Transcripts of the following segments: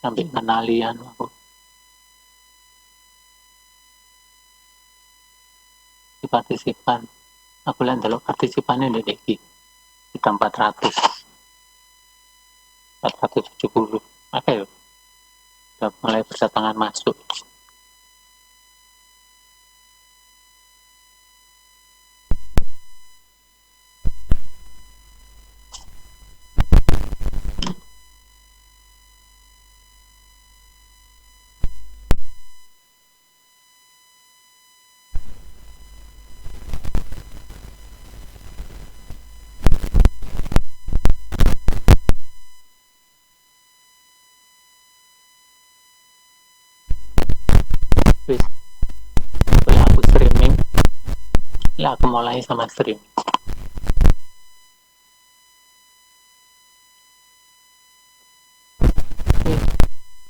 sampai kenalian aku di partisipan. Aku lihat dulu partisipannya udah deki kita 470 apa ya, udah mulai berdatangan masuk. Wis, boleh aku streaming, ya aku mulai sama streaming.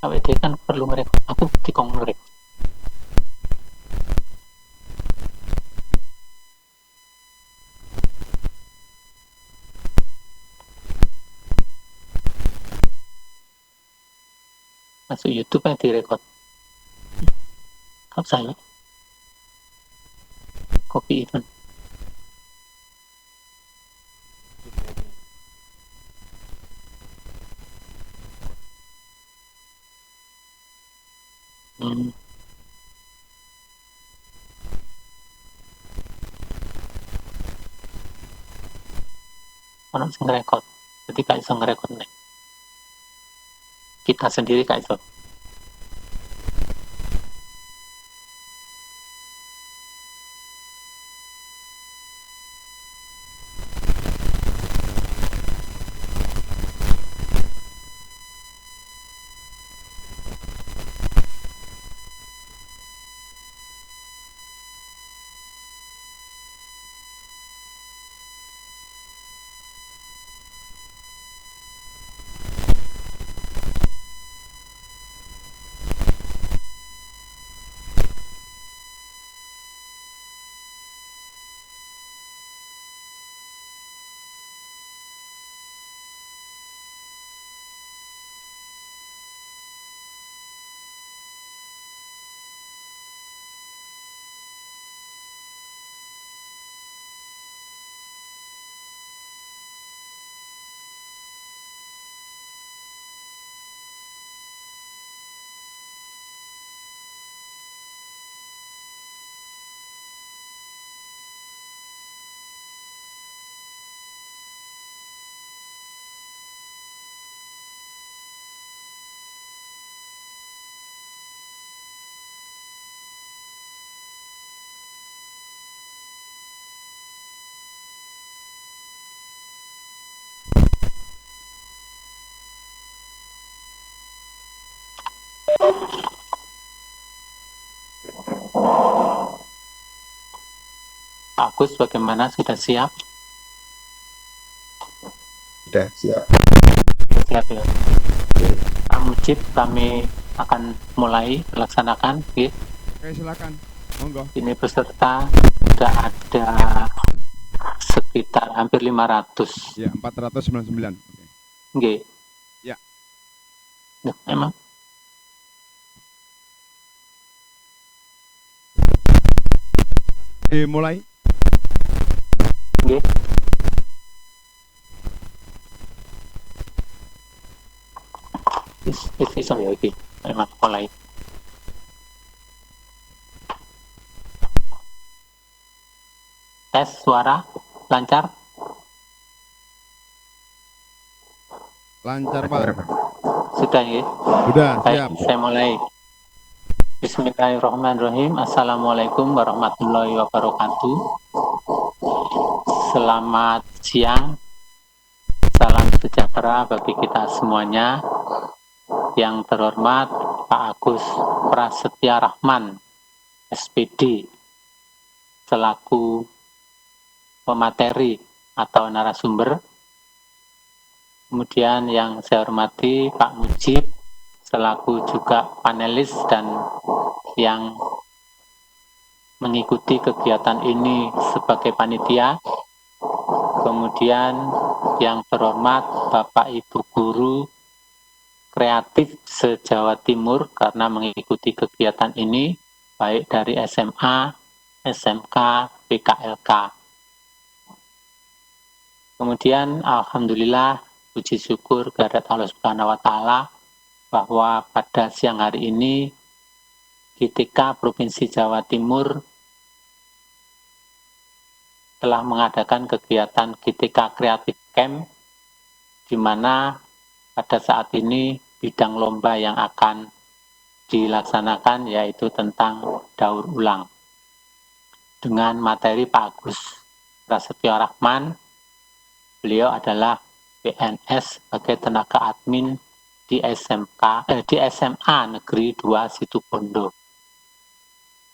AWD kan perlu ngerekod, aku tikong ngerekod. Masuk YouTube yang direkod. Kap saya copy event. Orang sing ngerekod, jadi gak iso ngerekod nih. Kita sendiri gak iso. Agus, bagaimana? Sudah siap? Sudah siap. Siap ya. Pak Mujib, kami akan mulai melaksanakan. Oke, silakan. Monggo. Ini peserta sudah ada sekitar hampir 500. Ya, 499. Oke. Nggih. Ya. Nah, emang. Mulai. Nggih. Iso ya iki. Emang mulai. Tes suara lancar? Lancar, Pak. Sudah ya? Sudah, Baik, siap. saya mulai. Bismillahirrahmanirrahim. Assalamualaikum warahmatullahi wabarakatuh. Selamat siang. Salam sejahtera bagi kita semuanya. Yang terhormat Pak Agus Prasetya Rahman, SPD, selaku pemateri atau narasumber. Kemudian yang saya hormati Pak Mujib, selaku juga panelis dan yang mengikuti kegiatan ini sebagai panitia. Kemudian yang terhormat Bapak Ibu Guru, kreatif se-Jawa Timur karena mengikuti kegiatan ini baik dari SMA, SMK, PKLK. Kemudian alhamdulillah puji syukur kehadirat Allah Subhanahu wa taala bahwa pada siang hari ini GTK Provinsi Jawa Timur telah mengadakan kegiatan GTK Creative Camp, di mana pada saat ini bidang lomba yang akan dilaksanakan yaitu tentang daur ulang. Dengan materi Pak Agus Prasetyo Rahman, beliau adalah PNS sebagai tenaga admin di di SMA Negeri 2 Situbondo.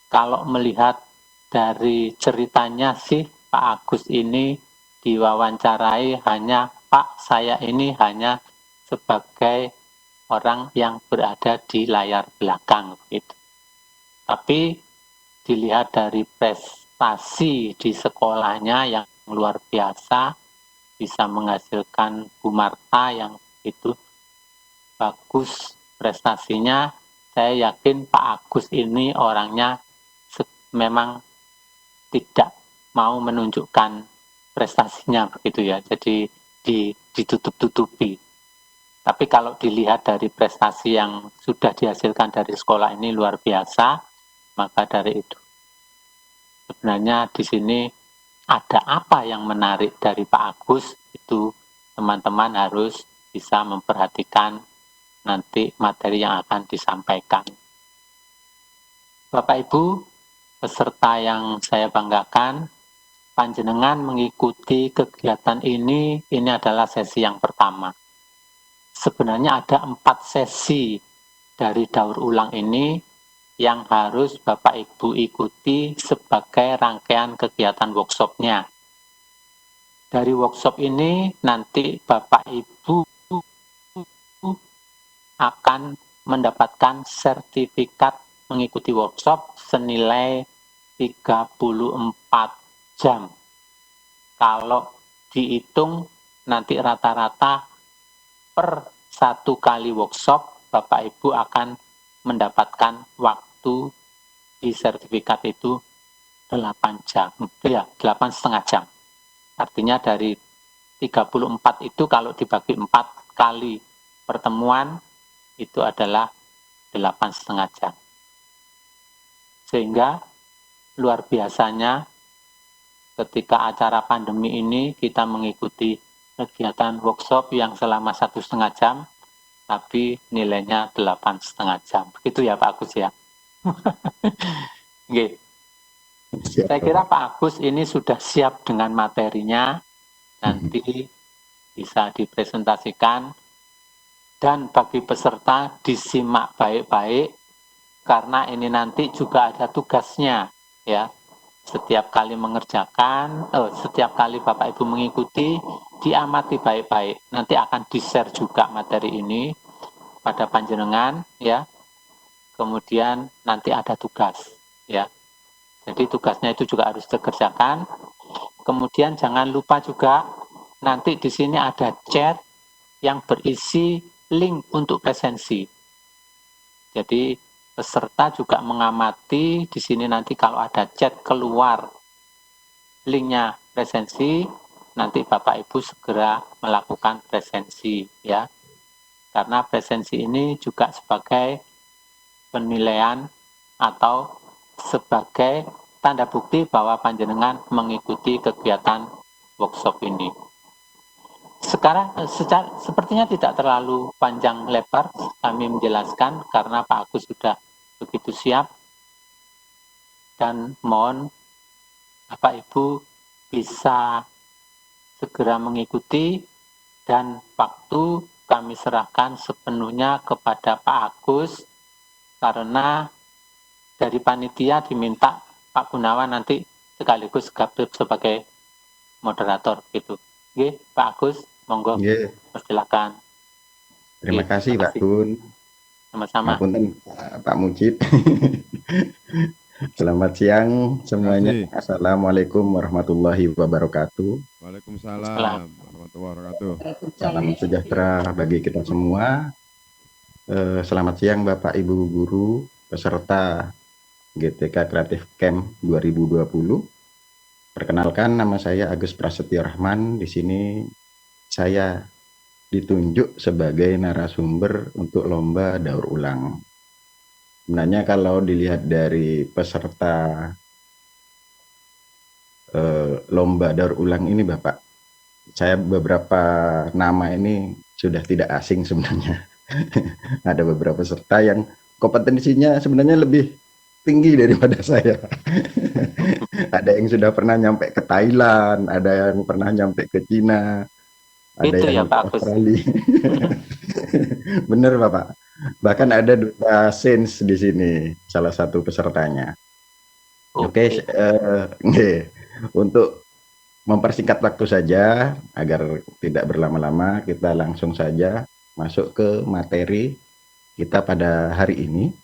Kalau melihat dari ceritanya sih, Pak Agus ini diwawancarai hanya, Pak, saya ini hanya sebagai orang yang berada di layar belakang gitu. Tapi dilihat dari prestasi di sekolahnya yang luar biasa, bisa menghasilkan Bu Marta yang itu bagus prestasinya, saya yakin Pak Agus ini orangnya memang tidak mau menunjukkan prestasinya begitu ya, jadi ditutup-tutupi. Tapi kalau dilihat dari prestasi yang sudah dihasilkan dari sekolah ini luar biasa, maka dari itu sebenarnya di sini ada apa yang menarik dari Pak Agus, itu teman-teman harus bisa memperhatikan nanti materi yang akan disampaikan. Bapak Ibu, peserta yang saya banggakan, panjenengan mengikuti kegiatan ini adalah sesi yang pertama. Sebenarnya ada 4 sesi dari daur ulang ini yang harus Bapak Ibu ikuti sebagai rangkaian kegiatan workshop-nya. Dari workshop ini nanti Bapak Ibu akan mendapatkan sertifikat mengikuti workshop senilai 34 jam. Kalau dihitung nanti rata-rata per 1 kali workshop Bapak Ibu akan mendapatkan waktu di sertifikat itu 8 jam. Ya, 8,5 jam. Artinya dari 34 itu kalau dibagi 4 kali pertemuan itu adalah 8,5 jam. Sehingga luar biasanya ketika acara pandemi ini kita mengikuti kegiatan workshop yang selama 1,5 jam, tapi nilainya 8,5 jam. Begitu ya Pak Agus ya. Oke. Saya kira Pak Agus ini sudah siap dengan materinya, nanti bisa dipresentasikan, dan bagi peserta disimak baik-baik, karena ini nanti juga ada tugasnya ya. Setiap kali mengerjakan, setiap kali Bapak Ibu mengikuti, diamati baik-baik. Nanti akan di-share juga materi ini pada panjenengan ya. Kemudian nanti ada tugas ya. Jadi tugasnya itu juga harus dikerjakan. Kemudian jangan lupa juga nanti di sini ada chat yang berisi link untuk presensi. Jadi peserta juga mengamati di sini nanti kalau ada chat keluar linknya presensi, nanti Bapak Ibu segera melakukan presensi ya. Karena presensi ini juga sebagai penilaian atau sebagai tanda bukti bahwa panjenengan mengikuti kegiatan workshop ini. Sekarang sepertinya tidak terlalu panjang lebar kami menjelaskan karena Pak Agus sudah begitu siap, dan mohon Bapak Ibu bisa segera mengikuti, dan waktu kami serahkan sepenuhnya kepada Pak Agus karena dari panitia diminta Pak Gunawan nanti sekaligus gabung sebagai moderator gitu. Oke, Pak Agus, monggo, silakan. Terima kasih Pak Gun. Sama-sama. Pak Mujib. Selamat siang semuanya. Assalamualaikum warahmatullahi wabarakatuh. Waalaikumsalam warahmatullahi wabarakatuh. Salam sejahtera bagi kita semua. Selamat siang Bapak Ibu Guru peserta GTK Creative Camp 2020. Perkenalkan, nama saya Agus Prasetyo Rahman. Di sini saya ditunjuk sebagai narasumber untuk lomba daur ulang. Sebenarnya kalau dilihat dari peserta lomba daur ulang ini Bapak, saya beberapa nama ini sudah tidak asing sebenarnya. Ada beberapa peserta yang kompetensinya sebenarnya lebih tinggi daripada saya. Ada yang sudah pernah nyampe ke Thailand, ada yang pernah nyampe ke Cina, ada Itu ya yang ke Pak Agus. Australia. Bener Bapak. Bahkan ada duta Sains di sini, salah satu pesertanya. Oke, untuk mempersingkat waktu saja agar tidak berlama-lama, kita langsung saja masuk ke materi kita pada hari ini,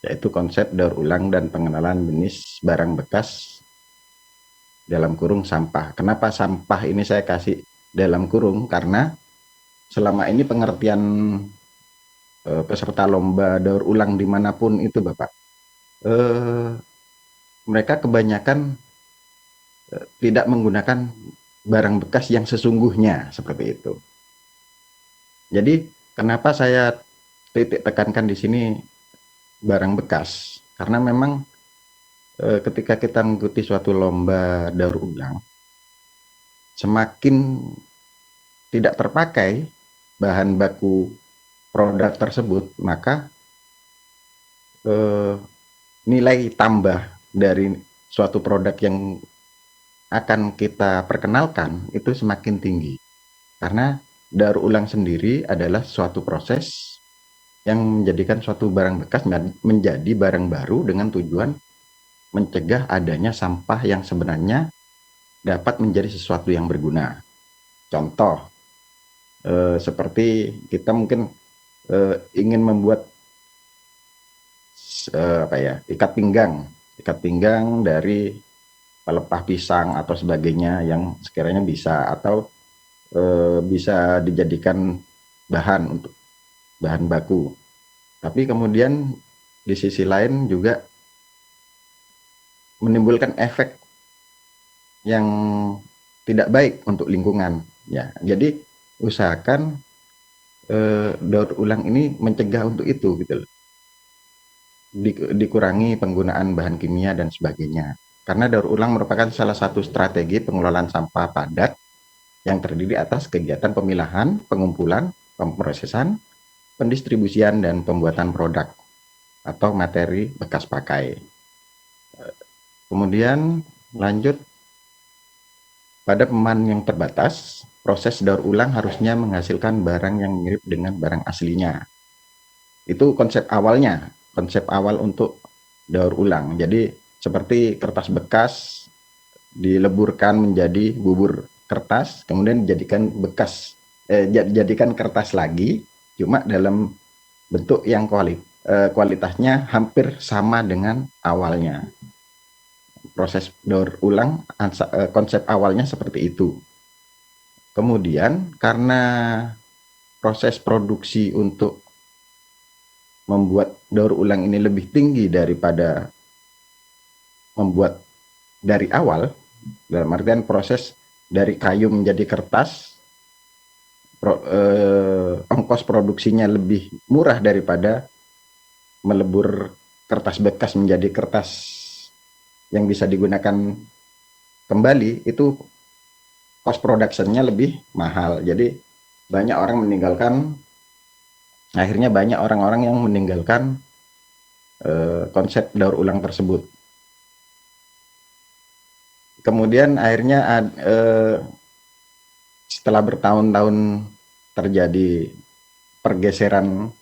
yaitu konsep daur ulang dan pengenalan jenis barang bekas dalam kurung sampah. Kenapa sampah ini saya kasih dalam kurung? Karena selama ini pengertian peserta lomba daur ulang dimanapun itu Bapak, mereka kebanyakan tidak menggunakan barang bekas yang sesungguhnya seperti itu. Jadi kenapa saya titik tekankan di sini barang bekas? Karena memang ketika kita mengikuti suatu lomba daur ulang, semakin tidak terpakai bahan baku produk tersebut, maka nilai tambah dari suatu produk yang akan kita perkenalkan itu semakin tinggi. Karena daur ulang sendiri adalah suatu proses yang menjadikan suatu barang bekas menjadi barang baru dengan tujuan mencegah adanya sampah yang sebenarnya dapat menjadi sesuatu yang berguna. Contoh, seperti kita mungkin ingin membuat ikat pinggang dari pelepah pisang atau sebagainya yang sekiranya bisa, atau bisa dijadikan bahan untuk bahan baku. Tapi kemudian di sisi lain juga menimbulkan efek yang tidak baik untuk lingkungan. Ya, jadi usahakan daur ulang ini mencegah untuk itu gitu loh. Dikurangi penggunaan bahan kimia dan sebagainya. Karena daur ulang merupakan salah satu strategi pengelolaan sampah padat yang terdiri atas kegiatan pemilahan, pengumpulan, pemrosesan, pendistribusian, dan pembuatan produk atau materi bekas pakai. Kemudian lanjut, pada pemahaman yang terbatas, proses daur ulang harusnya menghasilkan barang yang mirip dengan barang aslinya. Itu konsep awalnya, konsep awal untuk daur ulang. Jadi seperti kertas bekas dileburkan menjadi bubur kertas, kemudian dijadikan jadikan kertas lagi, cuma dalam bentuk yang kualitasnya hampir sama dengan awalnya. Proses daur ulang konsep awalnya seperti itu. Kemudian karena proses produksi untuk membuat daur ulang ini lebih tinggi daripada membuat dari awal, dalam artian proses dari kayu menjadi kertas, ongkos produksinya lebih murah daripada melebur kertas bekas menjadi kertas yang bisa digunakan kembali, itu cost production-nya lebih mahal. Jadi akhirnya banyak orang-orang yang meninggalkan konsep daur ulang tersebut. Kemudian akhirnya setelah bertahun-tahun terjadi pergeseran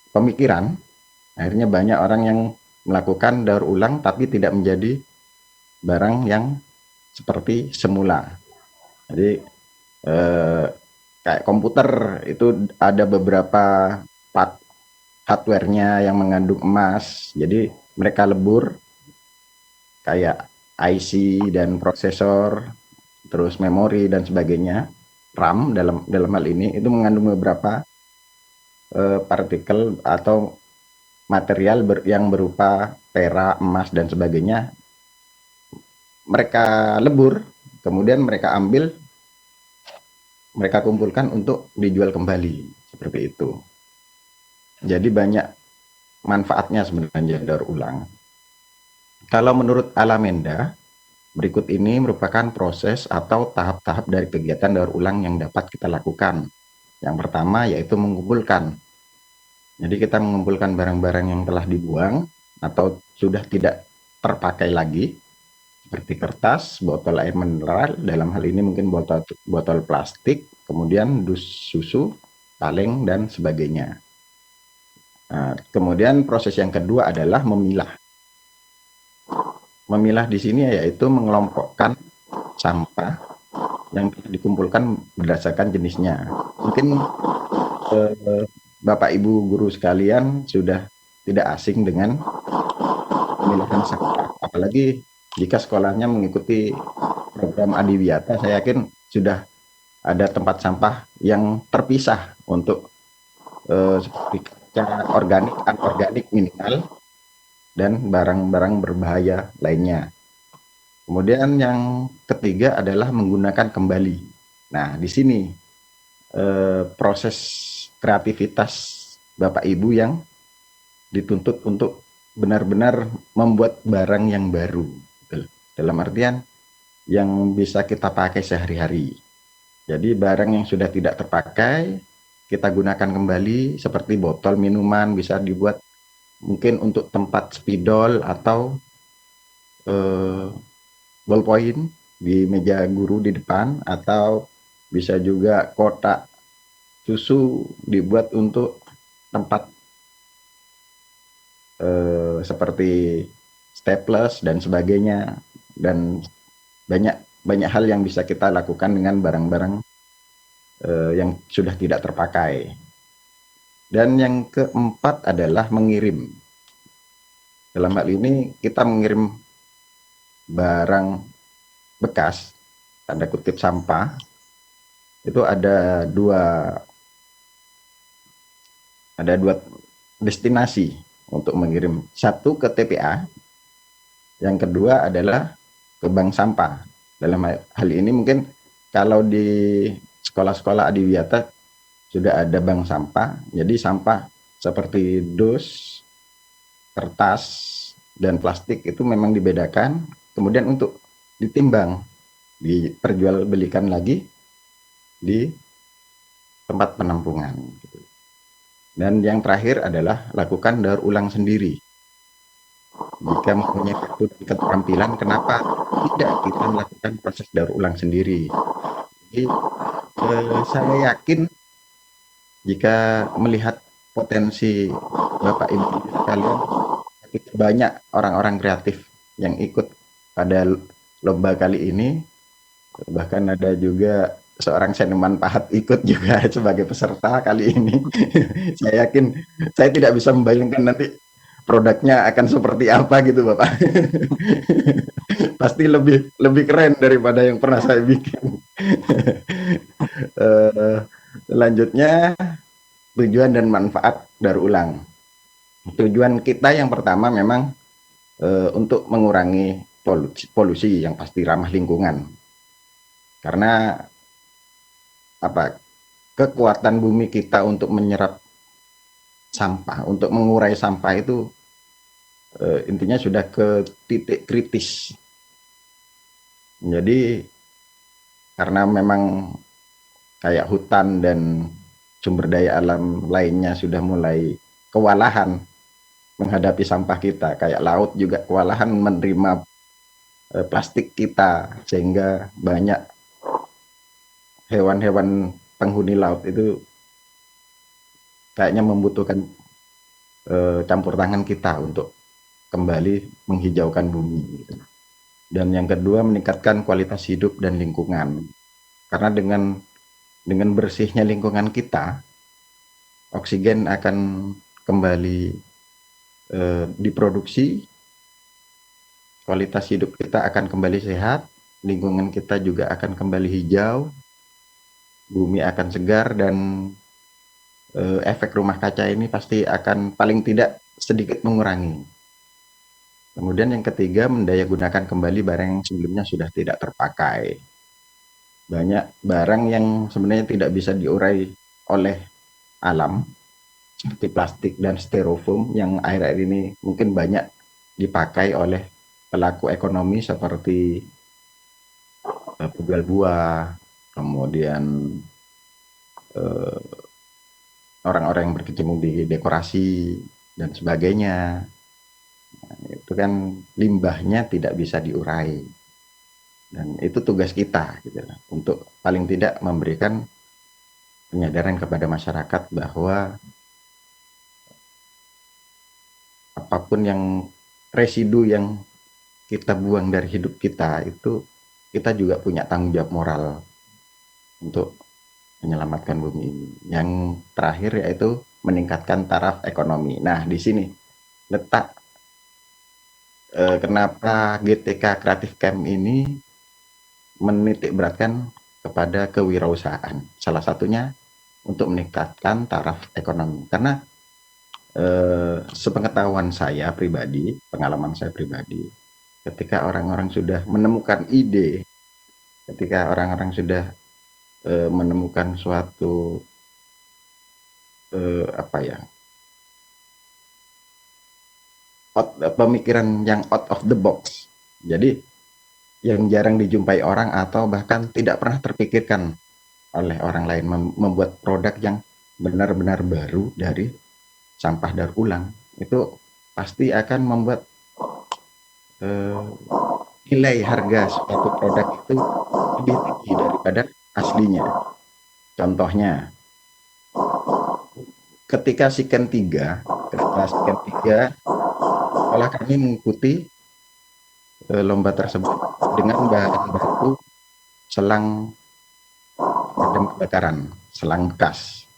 pemikiran, akhirnya banyak orang yang melakukan daur ulang tapi tidak menjadi barang yang seperti semula. Jadi kayak komputer itu ada beberapa part hardware-nya yang mengandung emas, jadi mereka lebur kayak IC dan prosesor, terus memori dan sebagainya, RAM dalam hal ini itu mengandung beberapa partikel atau material yang berupa perak, emas, dan sebagainya, mereka lebur, kemudian mereka ambil, mereka kumpulkan untuk dijual kembali, seperti itu. Jadi banyak manfaatnya sebenarnya daur ulang. Kalau menurut Alameda, berikut ini merupakan proses atau tahap-tahap dari kegiatan daur ulang yang dapat kita lakukan. Yang pertama yaitu mengumpulkan. Jadi kita mengumpulkan barang-barang yang telah dibuang atau sudah tidak terpakai lagi, seperti kertas, botol air mineral, dalam hal ini mungkin botol plastik, kemudian dus susu, kaleng, dan sebagainya. Nah, kemudian proses yang kedua adalah memilah. Memilah di sini yaitu mengelompokkan sampah yang dikumpulkan berdasarkan jenisnya. Mungkin Bapak Ibu guru sekalian sudah tidak asing dengan pemilahan sampah, apalagi jika sekolahnya mengikuti program Adiwiyata, saya yakin sudah ada tempat sampah yang terpisah untuk seperti kaca organik, anorganik, mineral, dan barang-barang berbahaya lainnya. Kemudian yang ketiga adalah menggunakan kembali. Nah, di sini proses kreativitas Bapak Ibu yang dituntut untuk benar-benar membuat barang yang baru. Dalam artian yang bisa kita pakai sehari-hari. Jadi barang yang sudah tidak terpakai, kita gunakan kembali, seperti botol minuman bisa dibuat mungkin untuk tempat spidol atau ballpoint di meja guru di depan, atau bisa juga kotak susu dibuat untuk tempat seperti staples dan sebagainya, dan banyak hal yang bisa kita lakukan dengan barang-barang yang sudah tidak terpakai. Dan yang keempat adalah mengirim. Dalam hal ini kita mengirim barang bekas, tanda kutip sampah, itu ada dua destinasi untuk mengirim. Satu ke TPA, yang kedua adalah ke bank sampah. Dalam hal ini mungkin kalau di sekolah-sekolah Adiwiyata sudah ada bank sampah, jadi sampah seperti dus, kertas, dan plastik itu memang dibedakan, kemudian untuk ditimbang, diperjualbelikan lagi di tempat penampungan. Dan yang terakhir adalah lakukan daur ulang sendiri. Jika mempunyai waktu dan keterampilan, kenapa tidak kita melakukan proses daur ulang sendiri? Jadi saya yakin jika melihat potensi Bapak Ibu sekalian, banyak orang-orang kreatif yang ikut pada lomba kali ini. Bahkan ada juga seorang seniman pahat ikut juga sebagai peserta kali ini. Saya yakin, saya tidak bisa membayangkan nanti produknya akan seperti apa gitu Bapak. Pasti lebih keren daripada yang pernah saya bikin. Selanjutnya, tujuan dan manfaat daur ulang. Tujuan kita yang pertama memang untuk mengurangi polusi yang pasti ramah lingkungan. Karena kekuatan bumi kita untuk menyerap sampah, untuk mengurai sampah itu intinya sudah ke titik kritis. Jadi karena memang kayak hutan dan sumber daya alam lainnya sudah mulai kewalahan menghadapi sampah kita, kayak laut juga kewalahan menerima plastik kita, sehingga banyak hewan-hewan penghuni laut itu kayaknya membutuhkan campur tangan kita untuk kembali menghijaukan bumi. Dan yang kedua, meningkatkan kualitas hidup dan lingkungan. Karena dengan bersihnya lingkungan kita, oksigen akan kembali diproduksi, kualitas hidup kita akan kembali sehat, lingkungan kita juga akan kembali hijau, bumi akan segar, dan efek rumah kaca ini pasti akan paling tidak sedikit mengurangi. Kemudian yang ketiga, mendayagunakan kembali barang yang sebelumnya sudah tidak terpakai. Banyak barang yang sebenarnya tidak bisa diurai oleh alam, seperti plastik dan styrofoam yang akhir-akhir ini mungkin banyak dipakai oleh pelaku ekonomi seperti penjual buah, kemudian orang-orang yang berkecimpung di dekorasi dan sebagainya. Nah, itu kan limbahnya tidak bisa diurai, dan itu tugas kita gitu, untuk paling tidak memberikan penyadaran kepada masyarakat bahwa apapun yang residu yang kita buang dari hidup kita itu, kita juga punya tanggung jawab moral untuk menyelamatkan bumi ini. Yang terakhir yaitu meningkatkan taraf ekonomi. Nah, di sini letak kenapa GTK Creative Camp ini menitik beratkan kepada kewirausahaan. Salah satunya untuk meningkatkan taraf ekonomi. Karena sepengetahuan saya pribadi, pengalaman saya pribadi, ketika orang-orang sudah menemukan ide, ketika orang-orang sudah menemukan suatu pemikiran yang out of the box, jadi yang jarang dijumpai orang atau bahkan tidak pernah terpikirkan oleh orang lain, membuat produk yang benar-benar baru dari sampah daur ulang, itu pasti akan membuat nilai harga suatu produk itu lebih tinggi daripada aslinya. Contohnya, ketika Siken 3, setelah kami mengikuti lomba tersebut dengan bahan baku selang pemadam kebakaran, selang bekas.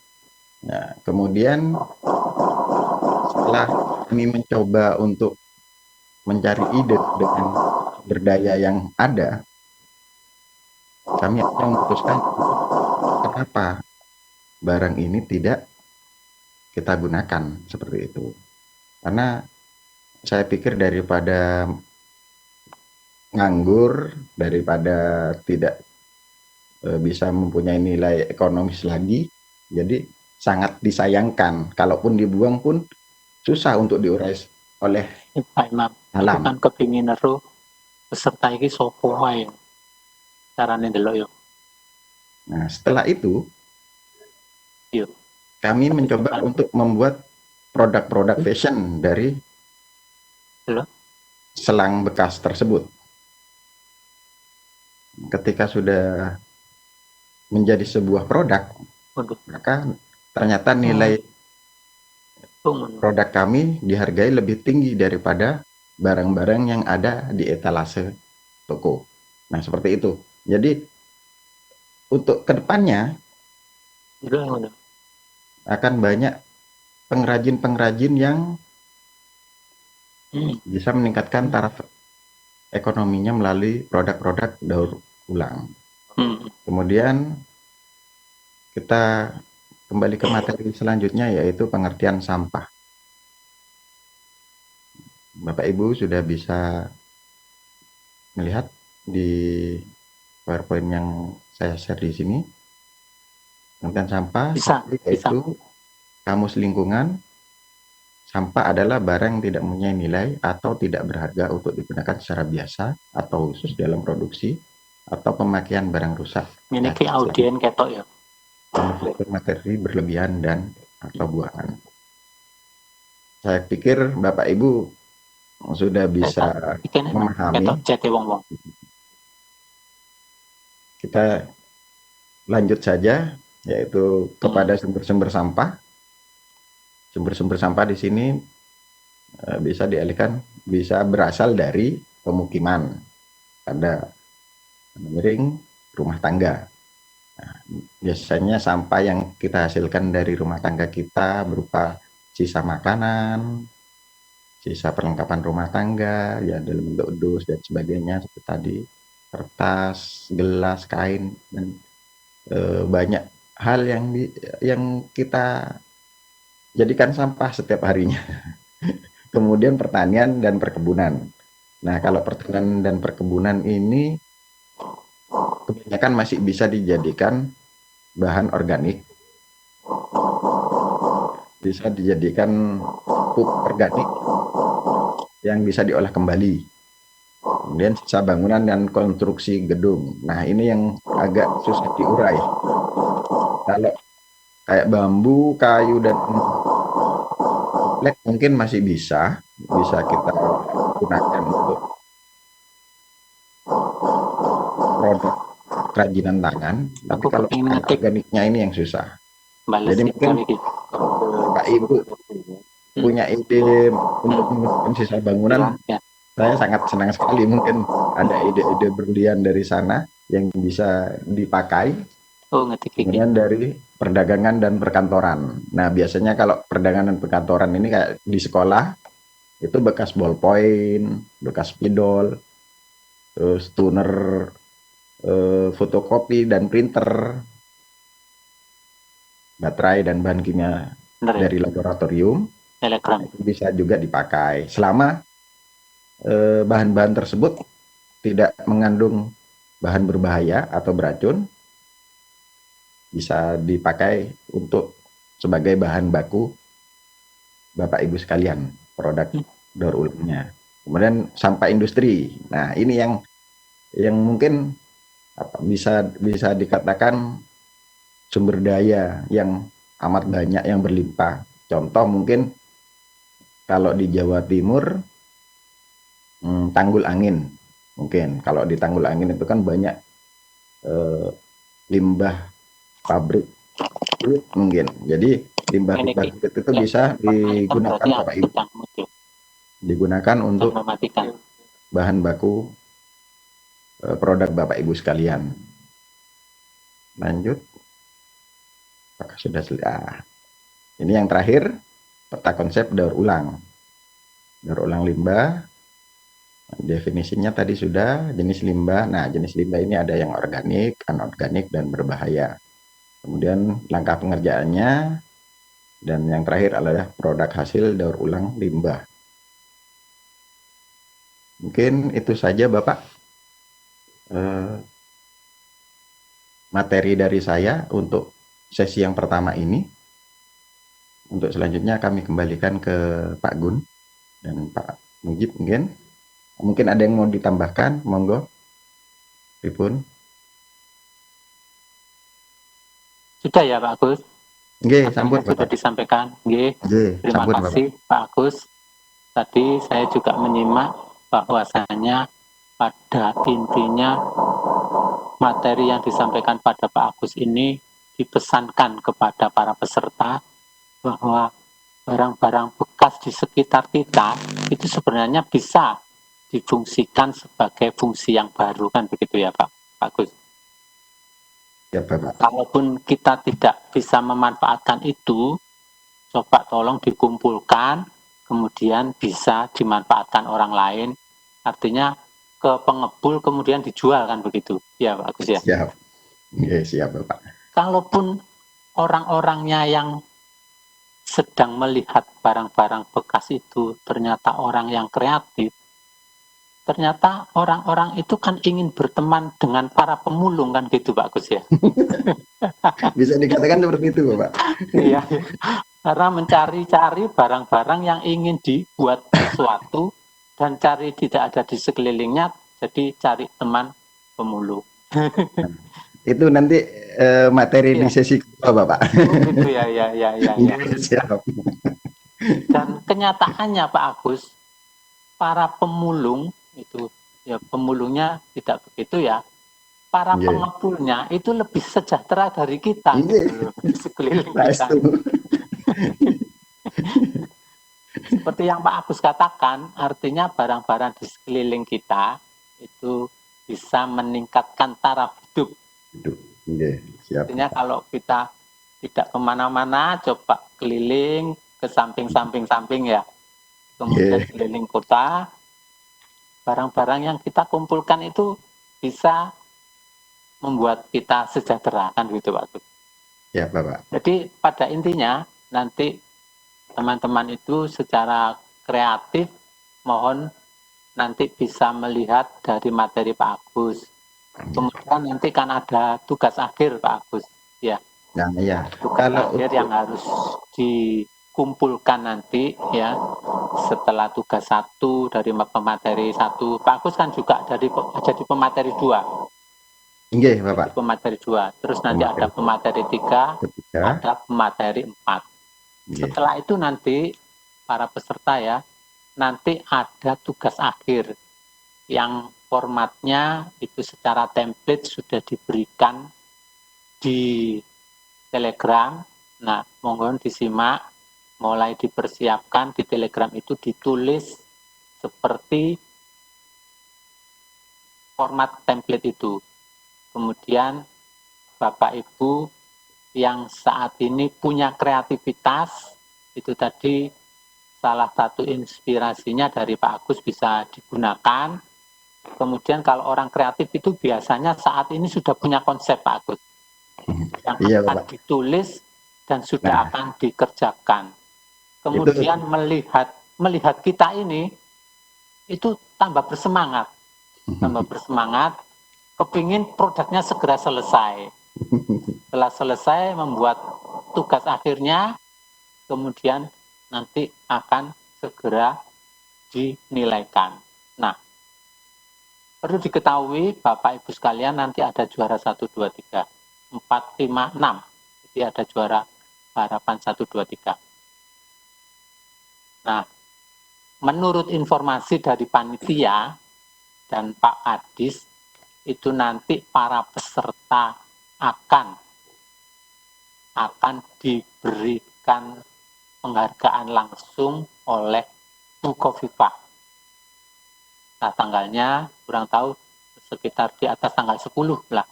Nah, kemudian setelah kami mencoba untuk mencari ide dengan berdaya yang ada, kami akhirnya memutuskan kenapa barang ini tidak kita gunakan seperti itu. Karena saya pikir daripada nganggur, daripada tidak bisa mempunyai nilai ekonomis lagi, jadi sangat disayangkan. Kalaupun dibuang pun susah untuk diurai oleh Pak Imam, alam. aku kan kepingin ero peserta iki sopo wae. Carane ndelok yo. Nah, setelah itu Yo. kami mencoba untuk membuat produk-produk fashion dari Halo? selang bekas tersebut. Ketika sudah menjadi sebuah produk, Waduh, maka ternyata nilai produk kami dihargai lebih tinggi daripada barang-barang yang ada di etalase toko. Nah, seperti itu. Jadi untuk kedepannya akan banyak pengrajin-pengrajin yang bisa meningkatkan taraf ekonominya melalui produk-produk daur ulang. Kemudian kita kembali ke materi selanjutnya, yaitu pengertian sampah. Bapak Ibu sudah bisa melihat di PowerPoint yang saya share di sini. Pengertian sampah yaitu kamus lingkungan. Sampah adalah barang yang tidak mempunyai nilai atau tidak berharga untuk digunakan secara biasa atau khusus dalam produksi atau pemakaian barang rusak. Ini ke audien ketok ya. Materi berlebihan dan atau buangan. Saya pikir Bapak Ibu sudah bisa memahami. Kita lanjut saja, yaitu kepada sumber-sumber sampah. Sumber-sumber sampah di sini bisa dialihkan, bisa berasal dari pemukiman, ada miring, rumah tangga. Nah, biasanya sampah yang kita hasilkan dari rumah tangga kita berupa sisa makanan, sisa perlengkapan rumah tangga, ya dalam bentuk dus dan sebagainya, seperti tadi, kertas, gelas, kain, dan banyak hal yang kita jadikan sampah setiap harinya. Kemudian pertanian dan perkebunan. Nah, kalau pertanian dan perkebunan ini kebanyakan masih bisa dijadikan bahan organik, bisa dijadikan pupuk organik yang bisa diolah kembali. Kemudian sisa bangunan dan konstruksi gedung. Nah, ini yang agak susah diurai. Kalau kayak bambu, kayu, dan teplek mungkin masih bisa kita gunakan untuk produk kerajinan tangan. Tapi Aku kalau kepingin bahan ngetik organiknya ini yang susah. balas Jadi mungkin lagi. Pak Ibu punya ide untuk menggunakan sisa bangunan, Ya. saya sangat senang sekali. Mungkin ada ide-ide berlian dari sana yang bisa dipakai. Oh, ngetik iki. Kemudian dari perdagangan dan perkantoran. Nah, biasanya kalau perdagangan dan perkantoran ini kayak di sekolah, itu bekas ballpoint, bekas spidol, terus toner, fotokopi dan printer, baterai dan bahan kimia Bener ya? dari laboratorium, Telegram. itu bisa juga dipakai. Selama bahan-bahan tersebut tidak mengandung bahan berbahaya atau beracun, bisa dipakai untuk sebagai bahan baku Bapak Ibu sekalian, produk daur ulangnya. Kemudian sampah industri. Nah, ini yang mungkin bisa dikatakan sumber daya yang amat banyak, yang berlimpah. Contoh mungkin kalau di Jawa Timur, Tanggul Angin. Mungkin kalau di Tanggul Angin itu kan banyak limbah pabrik kulit mungkin. Jadi limbah kulit itu bisa digunakan Bapak Ibu, digunakan untuk bahan baku produk Bapak Ibu sekalian. Lanjut. Apakah sudah selesai? Ini yang terakhir, peta konsep daur ulang. Daur ulang limbah. Definisinya tadi sudah, jenis limbah. Nah, jenis limbah ini ada yang organik, anorganik, dan berbahaya. Kemudian langkah pengerjaannya, dan yang terakhir adalah produk hasil daur ulang limbah. Mungkin itu saja Bapak materi dari saya untuk sesi yang pertama ini. Untuk selanjutnya kami kembalikan ke Pak Gun dan Pak Mujib mungkin. Mungkin ada yang mau ditambahkan, monggo. Pripun? Sudah ya Pak Agus? Nggih, sampun sudah Bapak. disampaikan. Nggih. Terima sampun, kasih Bapak. Pak Agus. Tadi saya juga menyimak bahwasanya pada intinya materi yang disampaikan pada Pak Agus ini dipesankan kepada para peserta bahwa barang-barang bekas di sekitar kita itu sebenarnya bisa difungsikan sebagai fungsi yang baru, kan begitu ya Pak Agus? Ya Bapak. Kalaupun kita tidak bisa memanfaatkan itu, coba tolong dikumpulkan, kemudian bisa dimanfaatkan orang lain, artinya ke pengebul kemudian dijual, kan begitu ya Pak Agus ya? Siap. Siap Bapak. Kalaupun orang-orangnya yang sedang melihat barang-barang bekas itu ternyata orang yang kreatif, ternyata orang-orang itu kan ingin berteman dengan para pemulung, kan gitu Pak Agus ya? Bisa dikatakan seperti itu Bapak. Iya, karena mencari-cari barang-barang yang ingin dibuat sesuatu dan cari tidak ada di sekelilingnya, jadi cari teman pemulung. Itu nanti materi di sesi kedua Bapak. Gitu ya. Siap. Dan kenyataannya Pak Agus, para pemulung itu ya, pemulungnya tidak begitu ya, para pengepulnya itu lebih sejahtera dari kita di sekeliling kita. Seperti yang Pak Agus katakan, artinya barang-barang di sekeliling kita itu bisa meningkatkan taraf hidup. Siap. Artinya kalau kita tidak kemana-mana, coba keliling ke samping-samping ya, kemudian keliling kota, barang-barang yang kita kumpulkan itu bisa membuat kita sejahtera, kan gitu Pak Agus. Ya, Bapak. Jadi pada intinya nanti teman-teman itu secara kreatif mohon nanti bisa melihat dari materi Pak Agus. Kemudian nanti kan ada tugas akhir Pak Agus, ya. Nah, ya. Tugas Kalau akhir yang harus dikumpulkan nanti ya setelah tugas 1 dari pemateri 1. Pak Agus kan juga jadi pemateri 2. nggih, Bapak. Pemateri 2. Terus nanti ada pemateri 3, Ketiga. ada pemateri 4. Nggih. Setelah itu nanti para peserta ya, nanti ada tugas akhir yang formatnya itu secara template sudah diberikan di Telegram. Nah, mohon disimak, mulai dipersiapkan di Telegram itu ditulis seperti format template itu. Kemudian Bapak Ibu yang saat ini punya kreativitas, itu tadi salah satu inspirasinya dari Pak Agus bisa digunakan. Kemudian kalau orang kreatif itu biasanya saat ini sudah punya konsep Pak Agus yang Iya, akan Bapak. ditulis dan sudah akan dikerjakan. Kemudian melihat kita ini itu tambah bersemangat, kepingin produknya segera selesai. Setelah selesai membuat tugas akhirnya, kemudian nanti akan segera dinilaikan. Nah, perlu diketahui Bapak Ibu sekalian nanti ada juara 1, 2, 3, 4, 5, 6. Jadi ada juara harapan 1, 2, 3. Nah, menurut informasi dari panitia dan Pak Kadis, itu nanti para peserta akan diberikan penghargaan langsung oleh Bu Khofifah. Nah, tanggalnya kurang tahu sekitar di atas tanggal 10 lah.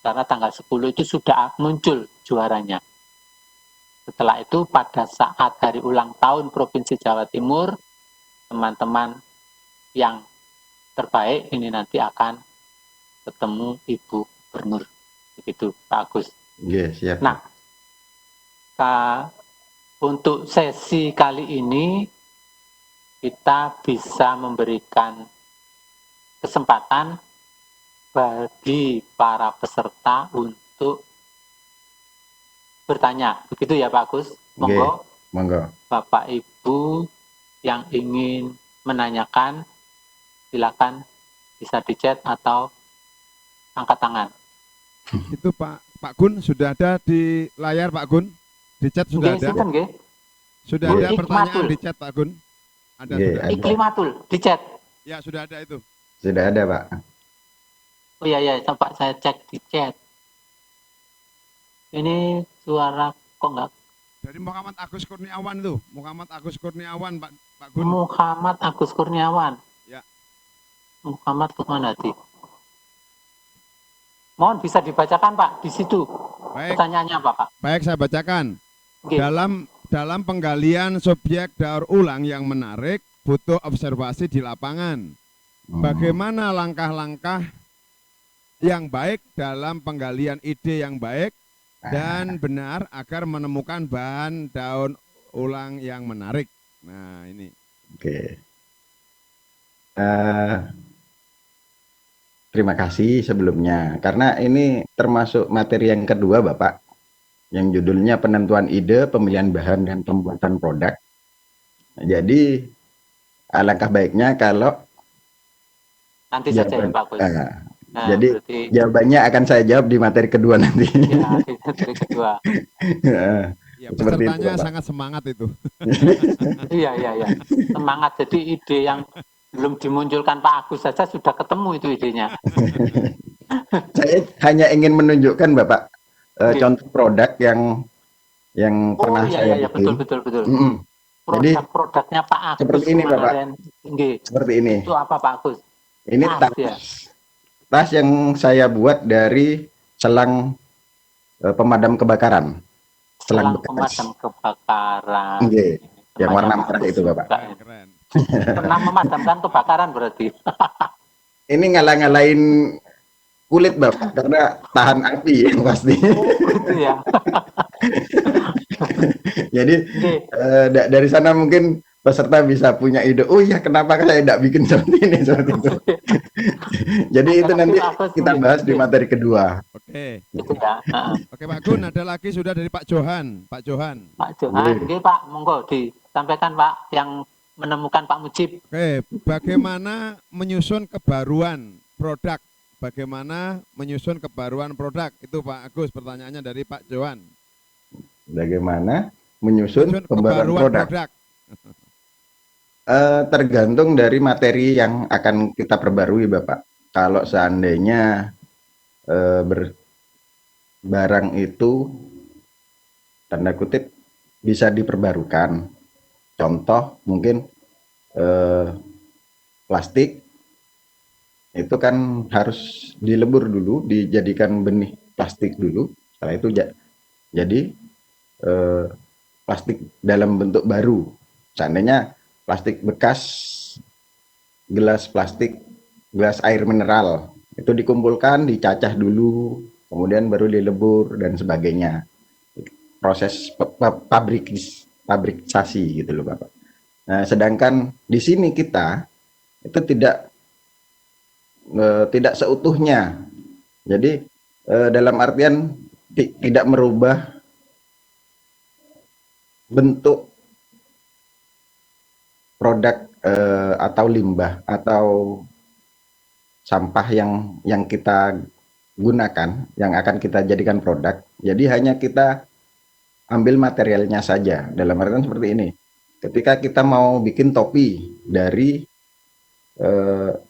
Karena tanggal 10 itu sudah muncul juaranya. Setelah itu pada saat hari ulang tahun Provinsi Jawa Timur, teman-teman yang terbaik ini nanti akan ketemu Ibu Gubernur. Begitu Pak Agus. Yes, siap. Nah, untuk sesi kali ini kita bisa memberikan kesempatan bagi para peserta untuk bertanya. Begitu ya Pak Agus? Monggo. Monggo. Bapak Ibu yang ingin menanyakan, silakan bisa di chat atau angkat tangan. Itu Pak Gun sudah ada di layar Pak Gun? Di chat sudah ada? Sudah ada pertanyaan di chat Pak Gun? Ada, sudah. Iklimatul di chat. Ya, sudah ada itu. Sudah ada, Pak. Oh iya, coba saya cek di chat. Ini suara kok enggak? Dari Muhammad Agus Kurniawan itu. Muhammad Agus Kurniawan, Pak Gun. Muhammad Agus Kurniawan. Ya. Muhammad kemana sih? Mohon bisa dibacakan Pak di situ. Baik. Pertanyaannya apa Pak? Baik, saya bacakan. Okay. Dalam penggalian subjek daur ulang yang menarik, butuh observasi di lapangan. Bagaimana langkah-langkah yang baik dalam penggalian ide yang baik dan benar agar menemukan bahan daur ulang yang menarik? Nah, ini. Oke. Terima kasih sebelumnya, karena ini termasuk materi yang kedua Bapak, yang judulnya penentuan ide, pemilihan bahan, dan pembuatan produk. Jadi, alangkah baiknya kalau nanti saja ya Pak Gus. Jadi berarti jawabannya akan saya jawab di materi kedua nanti. Ya, di materi kedua. Ya, pesertanya sangat semangat itu. Iya. Semangat. Jadi ide yang belum dimunculkan Pak Agus saja sudah ketemu itu idenya. Saya hanya ingin menunjukkan Bapak contoh produk yang pernah saya bikin. Betul. Produk-produknya Pak Agus seperti ini Bapak. Seperti ini. Itu apa Pak Agus? Ini tas yang saya buat dari selang pemadam kebakaran. Selang pemadam kebakaran. Yang warna merah itu Bapak. Keren. Pernah memadamkan kebakaran berarti. Ini ngalah-ngalahin kulit Bapak karena tahan api ya pasti. Oh, gitu ya. Jadi Oke. dari sana mungkin peserta bisa punya ide, oh ya kenapa saya tidak bikin seperti ini, seperti itu. Jadi itu nanti kita bahas di materi kedua. Oke. Gitu ya. Oke Pak Gun, ada lagi sudah dari Pak Johan. Pak Johan. Pak Johan, Iya. Pak, monggo disampaikan Pak yang menemukan Pak Mujib. Oke, bagaimana menyusun kebaruan produk? Bagaimana menyusun kebaruan produk? Itu Pak Agus, pertanyaannya dari Pak Johan. Bagaimana menyusun kebaruan produk? Tergantung dari materi yang akan kita perbarui, Bapak. Kalau seandainya barang itu tanda kutip bisa diperbarukan, contoh mungkin plastik itu kan harus dilebur dulu, dijadikan benih plastik dulu, setelah itu jadi plastik dalam bentuk baru. Seandainya plastik bekas, gelas plastik, gelas air mineral, itu dikumpulkan, dicacah dulu, kemudian baru dilebur dan sebagainya. Proses pabrikasi gitu loh Bapak. Nah, sedangkan di sini kita itu tidak seutuhnya. Jadi dalam artian tidak merubah bentuk produk atau limbah atau sampah yang kita gunakan, yang akan kita jadikan produk. Jadi hanya kita ambil materialnya saja. Dalam artian seperti ini. Ketika kita mau bikin topi dari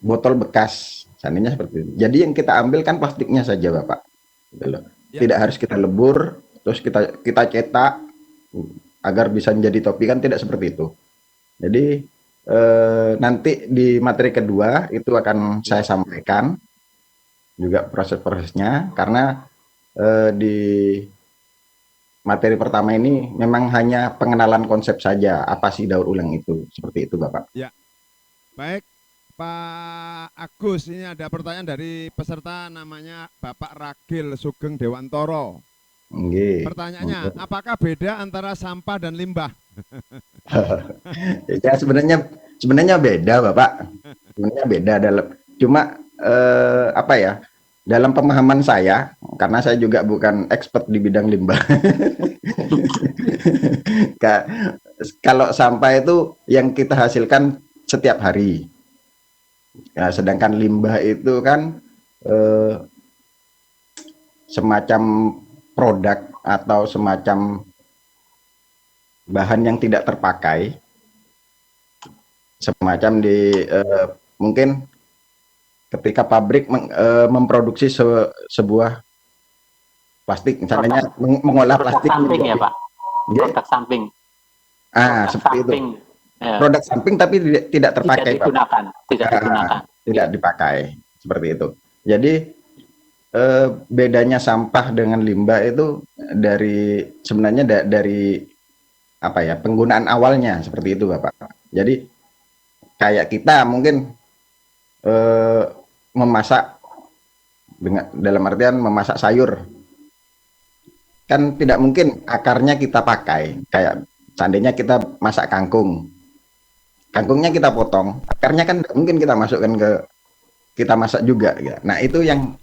botol bekas, seandainya seperti itu. Jadi yang kita ambil kan plastiknya saja, Bapak. Gitu loh. Ya. Tidak harus kita lebur, terus kita cetak agar bisa menjadi topi, kan tidak seperti itu. Jadi nanti di materi kedua itu akan saya sampaikan juga proses-prosesnya, karena di materi pertama ini memang hanya pengenalan konsep saja, apa sih daur ulang itu, seperti itu Bapak. Ya, baik Pak Agus, ini ada pertanyaan dari peserta namanya Bapak Ragil Sugeng Dewantoro. Nggih. Pertanyaannya, apakah beda antara sampah dan limbah? Ya sebenarnya beda Bapak, sebenarnya beda cuma apa ya, dalam pemahaman saya, karena saya juga bukan expert di bidang limbah. Kalau sampah itu yang kita hasilkan setiap hari. Nah, sedangkan limbah itu kan semacam produk atau semacam bahan yang tidak terpakai, semacam mungkin ketika pabrik memproduksi sebuah plastik, misalnya mengolah plastik samping ya Pak, produk samping. Seperti samping. Itu. Ya. Produk samping tapi tidak terpakai, tidak digunakan, tidak dipakai, seperti itu. Jadi bedanya sampah dengan limbah itu sebenarnya dari apa ya, penggunaan awalnya seperti itu Bapak. Jadi kayak kita mungkin memasak dalam artian memasak sayur, kan tidak mungkin akarnya kita pakai. Kayak seandainya kita masak kangkungnya kita potong, akarnya kan tidak mungkin kita masukkan kita masak juga ya. Nah itu yang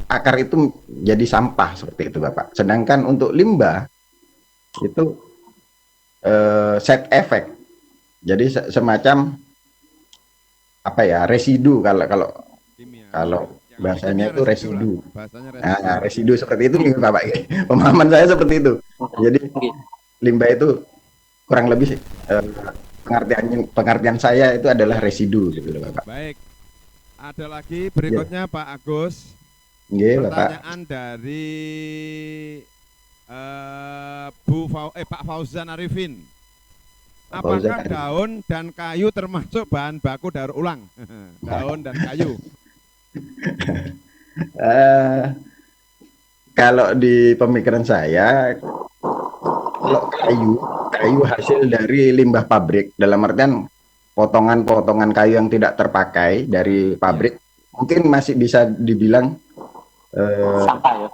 akar itu jadi sampah seperti itu Bapak. Sedangkan untuk limbah itu side effect, jadi semacam apa ya, residu, kalau bahasanya itu residu. Nah, residu seperti itu Bapak. Pemahaman saya seperti itu. Jadi limbah itu kurang lebih pengertian saya itu adalah residu gitu Bapak. Baik. Ada lagi berikutnya Pak Agus. Pertanyaan Bapak. Dari Pak Fauzan Arifin. Apakah daun dan kayu termasuk bahan baku daur ulang? Daun dan kayu. Kalau di pemikiran saya, kalau kayu hasil dari limbah pabrik, dalam artian potongan-potongan kayu yang tidak terpakai dari pabrik, mungkin masih bisa dibilang sampah ya.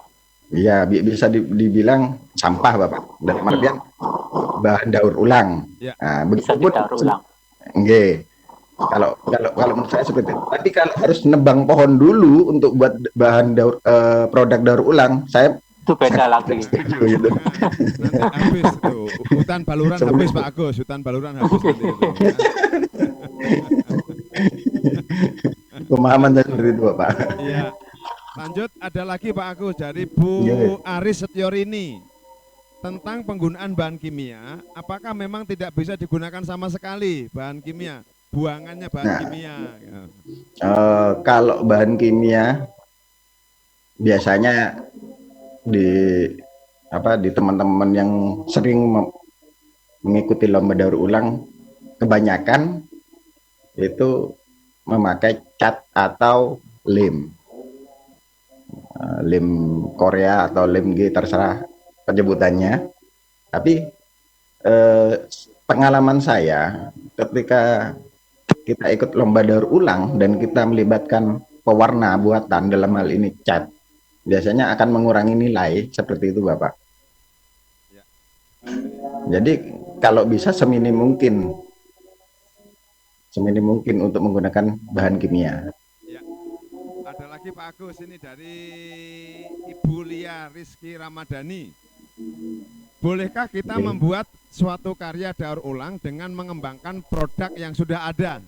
Iya, bisa dibilang sampah Bapak. Dalam artian bahan daur ulang. Ya. Nah, Bisa begitupun didaur ulang. nggih. Kalau menurut saya seperti itu. Tapi kalau harus nebang pohon dulu untuk buat bahan produk daur ulang, Itu beda saya lagi. setuju gitu. Nanti habis tuh. Hutan baluran Sebelum- habis Pak Agus, hutan baluran habis nanti itu. Pemahaman saya seperti itu Bapak. Iya. Lanjut, ada lagi Pak Agus dari Bu Iya. Aris Setiorini tentang penggunaan bahan kimia. Apakah memang tidak bisa digunakan sama sekali bahan kimia? Buangannya bahan Nah. kimia. Ya. Kalau bahan kimia biasanya di teman-teman yang sering mengikuti lomba daur ulang, kebanyakan itu memakai cat atau lem. Lem Korea atau lem G, terserah penyebutannya. Tapi pengalaman saya ketika kita ikut lomba daur ulang dan kita melibatkan pewarna buatan, dalam hal ini cat, biasanya akan mengurangi nilai seperti itu Bapak. Ya. Jadi kalau bisa seminim mungkin untuk menggunakan bahan kimia. Ya. Ada lagi Pak Agus ini dari Ibu Lia Rizky Ramadhani. Bolehkah kita membuat suatu karya daur ulang dengan mengembangkan produk yang sudah ada?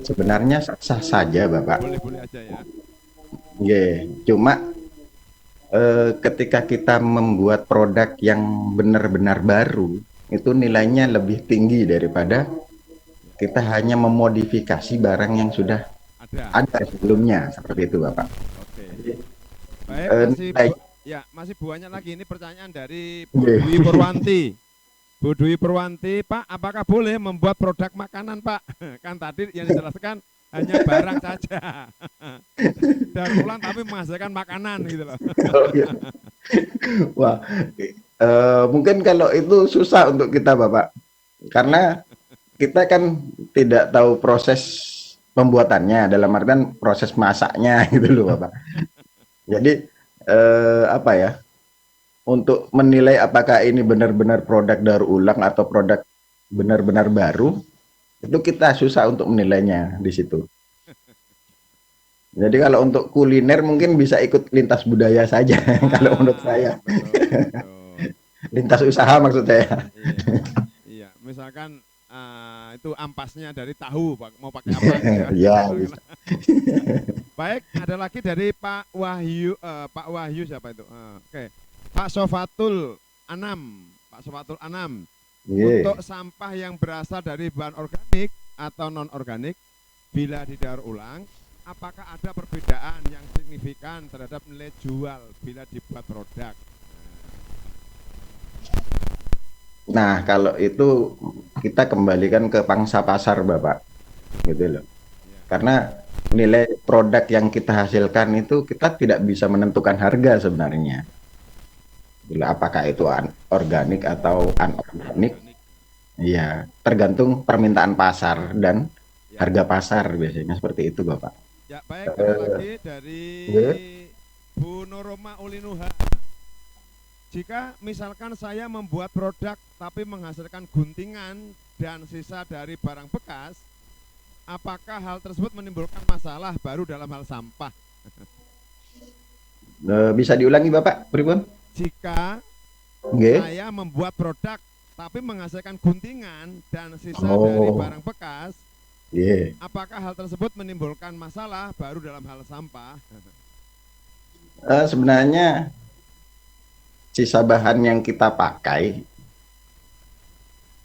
Sebenarnya sah saja Bapak. Boleh-boleh aja ya. Cuma ketika kita membuat produk yang benar-benar baru, itu nilainya lebih tinggi daripada kita hanya memodifikasi barang yang sudah ada sebelumnya, seperti itu Bapak. Oke. Baik, masih banyak lagi. Ini pertanyaan dari Bu Dwi Purwanti. Bu Dwi Purwanti, Pak, apakah boleh membuat produk makanan, Pak? Kan tadi yang dijelaskan hanya barang saja. Daur ulang tapi menghasilkan makanan gitu loh. Wah, mungkin kalau itu susah untuk kita Bapak, karena kita kan tidak tahu proses pembuatannya, dalam artian proses masaknya gitu loh Bapak. Jadi untuk menilai apakah ini benar-benar produk daur ulang atau produk benar-benar baru, itu kita susah untuk menilainya di situ. Jadi kalau untuk kuliner mungkin bisa ikut lintas budaya saja kalau menurut saya. Betul. Lintas usaha maksud saya. Iya, misalkan itu ampasnya dari tahu, mau pakai apa? Ya. Baik, ada lagi dari Pak Wahyu, siapa itu? Oke. Pak Sofatul Anam. Untuk sampah yang berasal dari bahan organik atau non organik, bila didaur ulang, apakah ada perbedaan yang signifikan terhadap nilai jual bila dibuat produk? Nah, kalau itu kita kembalikan ke pangsa pasar, Bapak. Gitu loh. Karena nilai produk yang kita hasilkan itu kita tidak bisa menentukan harga sebenarnya. Apakah itu organik atau anorganik? Iya, tergantung permintaan pasar dan harga pasar biasanya seperti itu, Bapak. Ya, baik, ada lagi dari Bu Noroma Ulinuha. Jika misalkan saya membuat produk tapi menghasilkan guntingan dan sisa dari barang bekas, apakah hal tersebut menimbulkan masalah baru dalam hal sampah? Bisa diulangi Bapak, pripun? Jika saya membuat produk tapi menghasilkan guntingan dan sisa dari barang bekas, apakah hal tersebut menimbulkan masalah baru dalam hal sampah? Sebenarnya sisa bahan yang kita pakai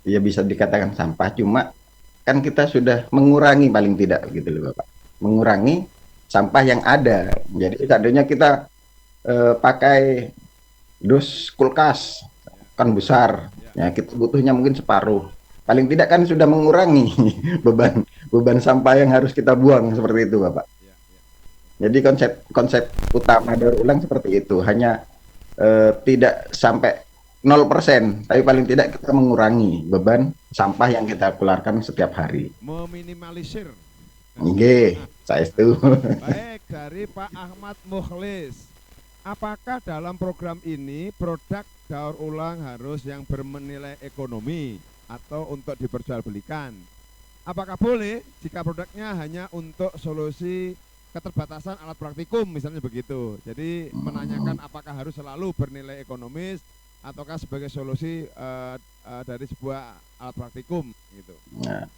ya bisa dikatakan sampah, cuma kan kita sudah mengurangi paling tidak gitu loh Bapak, mengurangi sampah yang ada. Jadi seandainya kita pakai dus kulkas kan besar, ya kita butuhnya mungkin separuh, paling tidak kan sudah mengurangi beban sampah yang harus kita buang, seperti itu Bapak. Jadi konsep utama daur ulang seperti itu, hanya tidak sampai 0%, tapi paling tidak kita mengurangi beban sampah yang kita keluarkan setiap hari. Meminimalisir. Nggih, saestu. Baik, dari Pak Ahmad Mukhlis. Apakah dalam program ini produk daur ulang harus yang bernilai ekonomi atau untuk diperjualbelikan? Apakah boleh jika produknya hanya untuk solusi keterbatasan alat praktikum misalnya begitu? Jadi menanyakan apakah harus selalu bernilai ekonomis ataukah sebagai solusi dari sebuah alat praktikum gitu. Nah,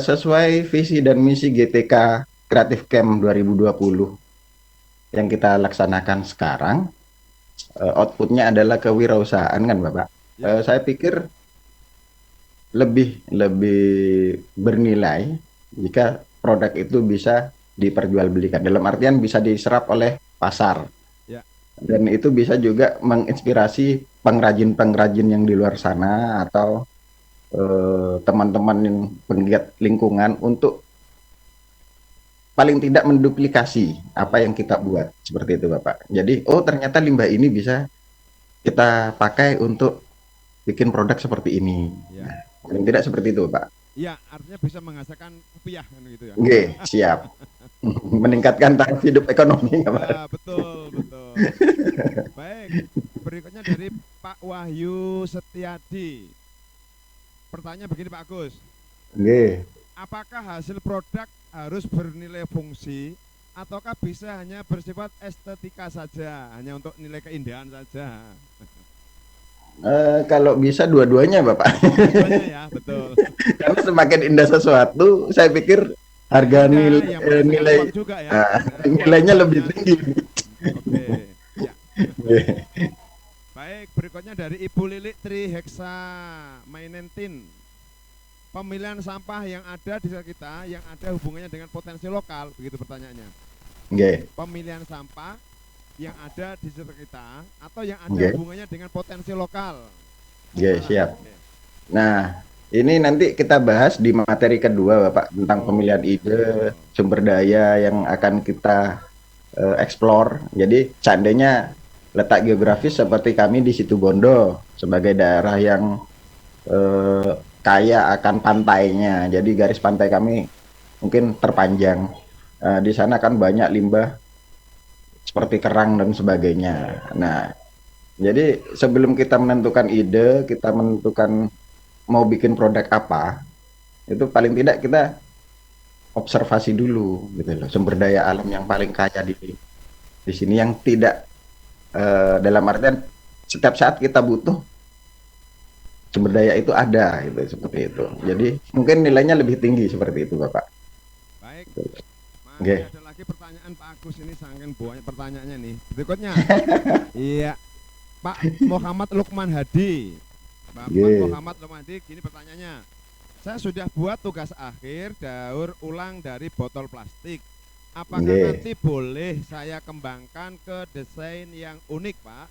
sesuai visi dan misi GTK Creative Camp 2020 yang kita laksanakan sekarang, outputnya adalah kewirausahaan kan Bapak. Ya. Saya pikir lebih bernilai jika produk itu bisa diperjualbelikan. Dalam artian bisa diserap oleh pasar. Ya. Dan itu bisa juga menginspirasi pengrajin-pengrajin yang di luar sana atau teman-teman yang penggiat lingkungan untuk paling tidak menduplikasi apa yang kita buat, seperti itu Bapak. Jadi, oh ternyata limbah ini bisa kita pakai untuk bikin produk seperti ini. Ya. Nah, paling tidak seperti itu Pak. Iya, artinya bisa menghasilkan rupiah kan gitu ya. Oke, siap. Meningkatkan taraf hidup ekonomi Pak. Ya, betul. Baik, berikutnya dari Pak Wahyu Setiadi. Pertanyaan begini Pak Agus. Oke. Apakah hasil produk harus bernilai fungsi ataukah bisa hanya bersifat estetika saja, hanya untuk nilai keindahan saja? Kalau bisa dua-duanya Bapak. Dua-duanya ya, betul. Karena semakin indah sesuatu, saya pikir harga nilai juga ya. nilainya lebih tinggi. Oke. Ya. Baik, berikutnya dari Ibu Lilik Tri Heksa Mainentin. Pemilihan sampah yang ada di sekitar kita yang ada hubungannya dengan potensi lokal, begitu pertanyaannya. Oke. Pemilihan sampah yang ada di sekitar kita atau yang ada hubungannya dengan potensi lokal. Oke, siap. Nah, ini nanti kita bahas di materi kedua Bapak tentang pemilihan ide, sumber daya yang akan kita explore. Jadi seandainya letak geografis seperti kami di Situbondo sebagai daerah yang kaya akan pantainya, jadi garis pantai kami mungkin terpanjang. Di sana kan banyak limbah seperti kerang dan sebagainya. Nah, jadi sebelum kita menentukan ide, kita menentukan mau bikin produk apa, itu paling tidak kita observasi dulu, gitu loh, sumber daya alam yang paling kaya di sini yang tidak dalam artian setiap saat kita butuh sumber daya itu ada, gitu, seperti itu. Jadi mungkin nilainya lebih tinggi seperti itu Bapak. Baik. Masih ada lagi pertanyaan Pak Agus, ini saking banyak pertanyaannya nih. Berikutnya. Iya. Pak Muhammad Lukman Hadi. Bapak Muhammad Lukman Hadi, gini pertanyaannya. Saya sudah buat tugas akhir daur ulang dari botol plastik. Apakah nanti boleh saya kembangkan ke desain yang unik, Pak?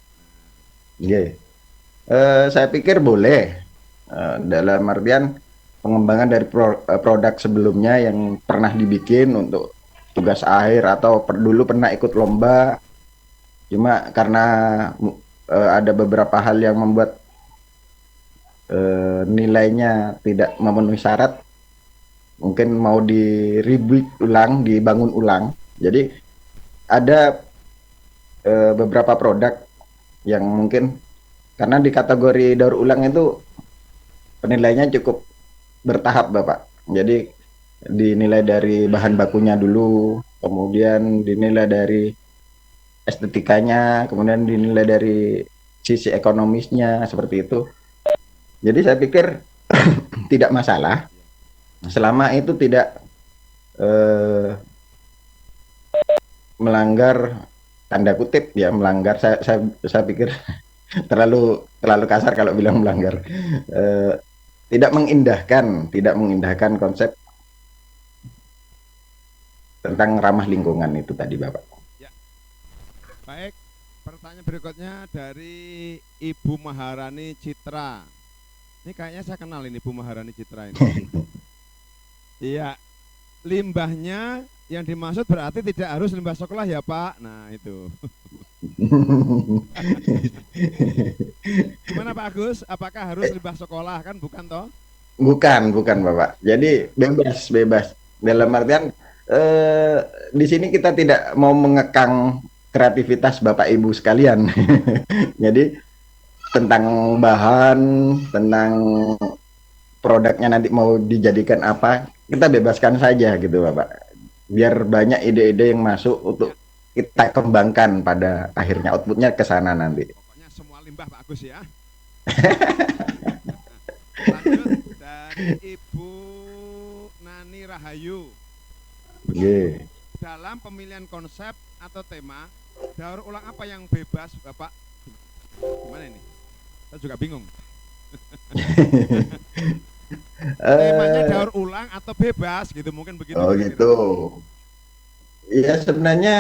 Saya pikir boleh, dalam artian pengembangan dari produk sebelumnya yang pernah dibikin untuk tugas akhir atau dulu pernah ikut lomba, cuma karena ada beberapa hal yang membuat nilainya tidak memenuhi syarat, mungkin mau di-rebuild ulang, dibangun ulang. Jadi ada beberapa produk yang mungkin karena di kategori daur ulang itu penilaiannya cukup bertahap Bapak. Jadi dinilai dari bahan bakunya dulu, kemudian dinilai dari estetikanya, kemudian dinilai dari sisi ekonomisnya, seperti itu. Jadi saya pikir tidak masalah selama itu tidak melanggar, tanda kutip ya, melanggar. Saya pikir terlalu kasar kalau bilang melanggar. Tidak mengindahkan konsep tentang ramah lingkungan itu tadi Bapak. Ya. Baik, pertanyaan berikutnya dari Ibu Maharani Citra. Ini kayaknya saya kenal ini Bu Maharani Citra ini. Iya, limbahnya yang dimaksud berarti tidak harus limbah sekolah ya Pak. Nah itu. Gimana Pak Agus? Apakah harus limbah sekolah kan bukan toh? Bukan Bapak. Jadi bebas. Dalam artian di sini kita tidak mau mengekang kreativitas Bapak Ibu sekalian. Jadi tentang bahan, tentang produknya nanti mau dijadikan apa, kita bebaskan saja gitu Bapak. Biar banyak ide-ide yang masuk untuk kita kembangkan pada akhirnya outputnya ke sana nanti. Pokoknya semua limbah Pak Agus ya. Lanjut dari Ibu Nani Rahayu. Yeah. Dalam pemilihan konsep atau tema, daur ulang apa yang bebas Bapak? Gimana ini? Saya juga bingung. Temanya daur ulang atau bebas gitu, mungkin begitu. Oh kira-kira. gitu. Iya sebenarnya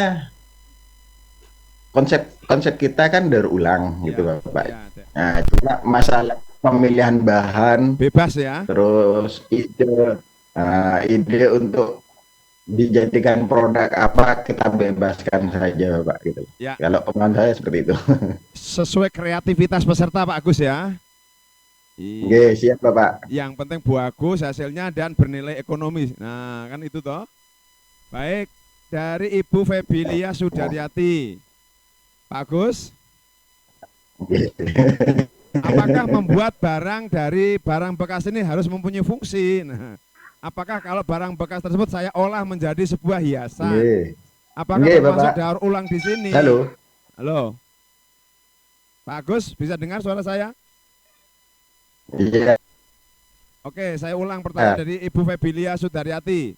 konsep kita kan daur ulang gitu Ya, Bapak. ya, Nah, cuma masalah pemilihan bahan, bebas ya. terus ide untuk dijadikan produk apa kita bebaskan saja Bapak gitu. Ya. Kalau pengalaman saya seperti itu. Sesuai kreativitas peserta Pak Agus ya. Oke, siap Bapak. Yang penting bagus hasilnya dan bernilai ekonomis. Nah, kan itu toh. Baik, dari Ibu Febilia Sudaryati. Pak Agus, apakah membuat barang dari barang bekas ini harus mempunyai fungsi? Nah, apakah kalau barang bekas tersebut saya olah menjadi sebuah hiasan? Oke. Apakah Oke, termasuk Bapak. daur ulang di sini? Halo. Halo. Pak Agus, bisa dengar suara saya? Iya. Oke, saya ulang pertanyaan dari Ibu Febilia Sudaryati.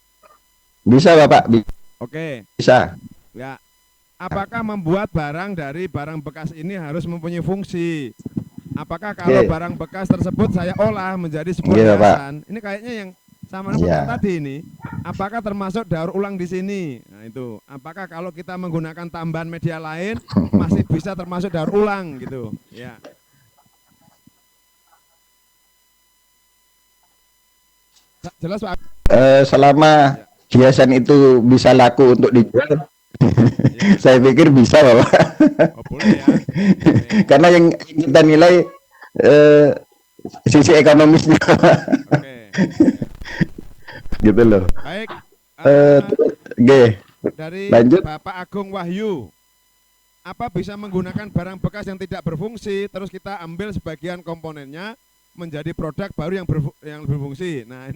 Bisa Bapak, Oke, bisa. ya. Apakah membuat barang dari barang bekas ini harus mempunyai fungsi? Apakah kalau Oke. barang bekas tersebut saya olah menjadi sebuah Iya, Pak. hiasan? Ini kayaknya yang sama Iya. pertanyaan tadi ini. Apakah termasuk daur ulang di sini? Nah itu. Apakah kalau kita menggunakan tambahan media lain masih bisa termasuk daur ulang gitu? Ya. Jelas Pak? Selama hiasan itu bisa laku untuk dijual, Ya. saya pikir bisa Bapak. Oh boleh ya. Oke. Karena yang kita nilai sisi ekonomisnya. Oke. Gitu loh. Baik. Oke, Dari lanjut. Bapak Agung Wahyu, apa bisa menggunakan barang bekas yang tidak berfungsi terus kita ambil sebagian komponennya menjadi produk baru yang berfungsi? Nah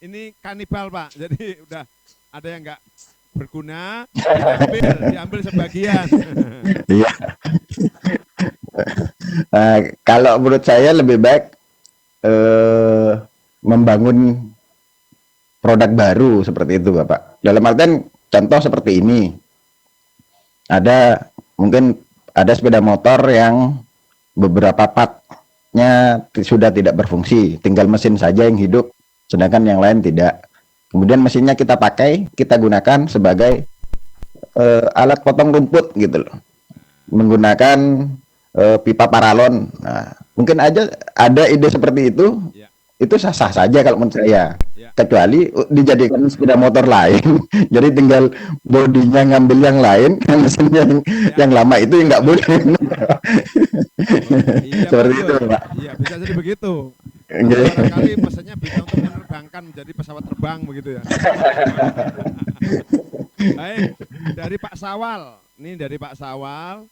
ini kanibal Pak, jadi udah ada yang nggak berguna diambil sebagian. Iya. Kalau menurut saya lebih baik membangun produk baru seperti itu Bapak. Dalam artian contoh seperti ini. Mungkin ada sepeda motor yang beberapa partnya sudah tidak berfungsi, tinggal mesin saja yang hidup, sedangkan yang lain tidak. Kemudian mesinnya kita pakai, kita gunakan sebagai alat potong rumput gitu loh, menggunakan pipa paralon. Nah, mungkin aja ada ide seperti itu. Ya. Itu sah-sah saja kalau menurut saya. Ya. Kecuali dijadikan sepeda motor lain, jadi tinggal bodinya ngambil yang lain, mesinnya yang lama itu yang nggak boleh. Iya, Seperti betul. itu Pak. Iya bisa jadi begitu. Oke. Barangkali mesinnya bisa untuk menerbangkan menjadi pesawat terbang begitu ya. Baik, dari Pak Sawal. Ini dari Pak Sawal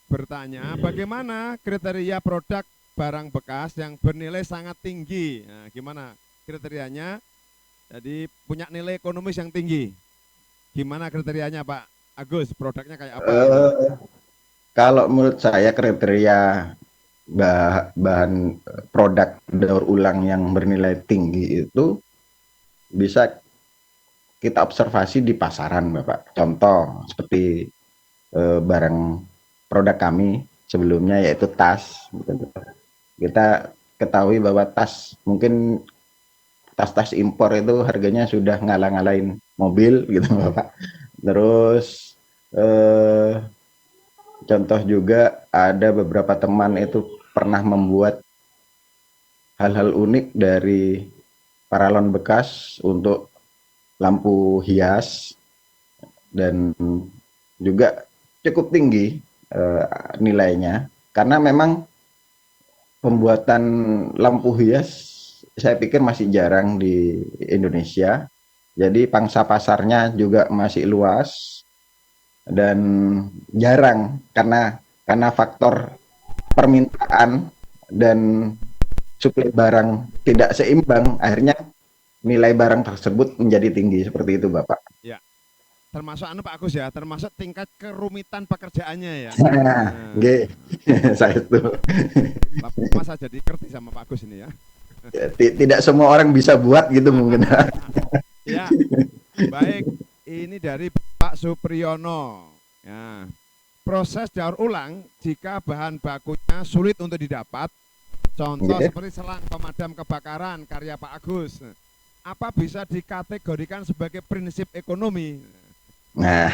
bertanya, bagaimana kriteria produk barang bekas yang bernilai sangat tinggi? Nah, gimana kriterianya? Jadi punya nilai ekonomis yang tinggi. Gimana kriterianya Pak Agus? Produknya kayak apa? Kalau menurut saya kriteria bahan produk daur ulang yang bernilai tinggi itu bisa kita observasi di pasaran Bapak. Contoh seperti barang produk kami sebelumnya yaitu tas. Kita ketahui bahwa tas mungkin tas-tas impor itu harganya sudah ngalah-ngalahin mobil gitu Bapak. Terus contoh juga ada beberapa teman itu pernah membuat hal-hal unik dari paralon bekas untuk lampu hias dan juga cukup tinggi nilainya karena memang pembuatan lampu hias saya pikir masih jarang di Indonesia Jadi pangsa pasarnya juga masih luas dan jarang karena faktor permintaan dan suplai barang tidak seimbang, akhirnya nilai barang tersebut menjadi tinggi seperti itu, Bapak. Ya. Termasuk Pak Agus ya, termasuk tingkat kerumitan pekerjaannya ya. Nah, nggih. Saya itu. Masa jadi kerti sama Pak Agus ini ya. Tidak semua orang bisa buat gitu mungkin. Ya, baik. Ini dari Pak Supriyono. Ya. Proses daur ulang jika bahan bakunya sulit untuk didapat, contoh seperti selang pemadam kebakaran karya Pak Agus, apa bisa dikategorikan sebagai prinsip ekonomi? Nah,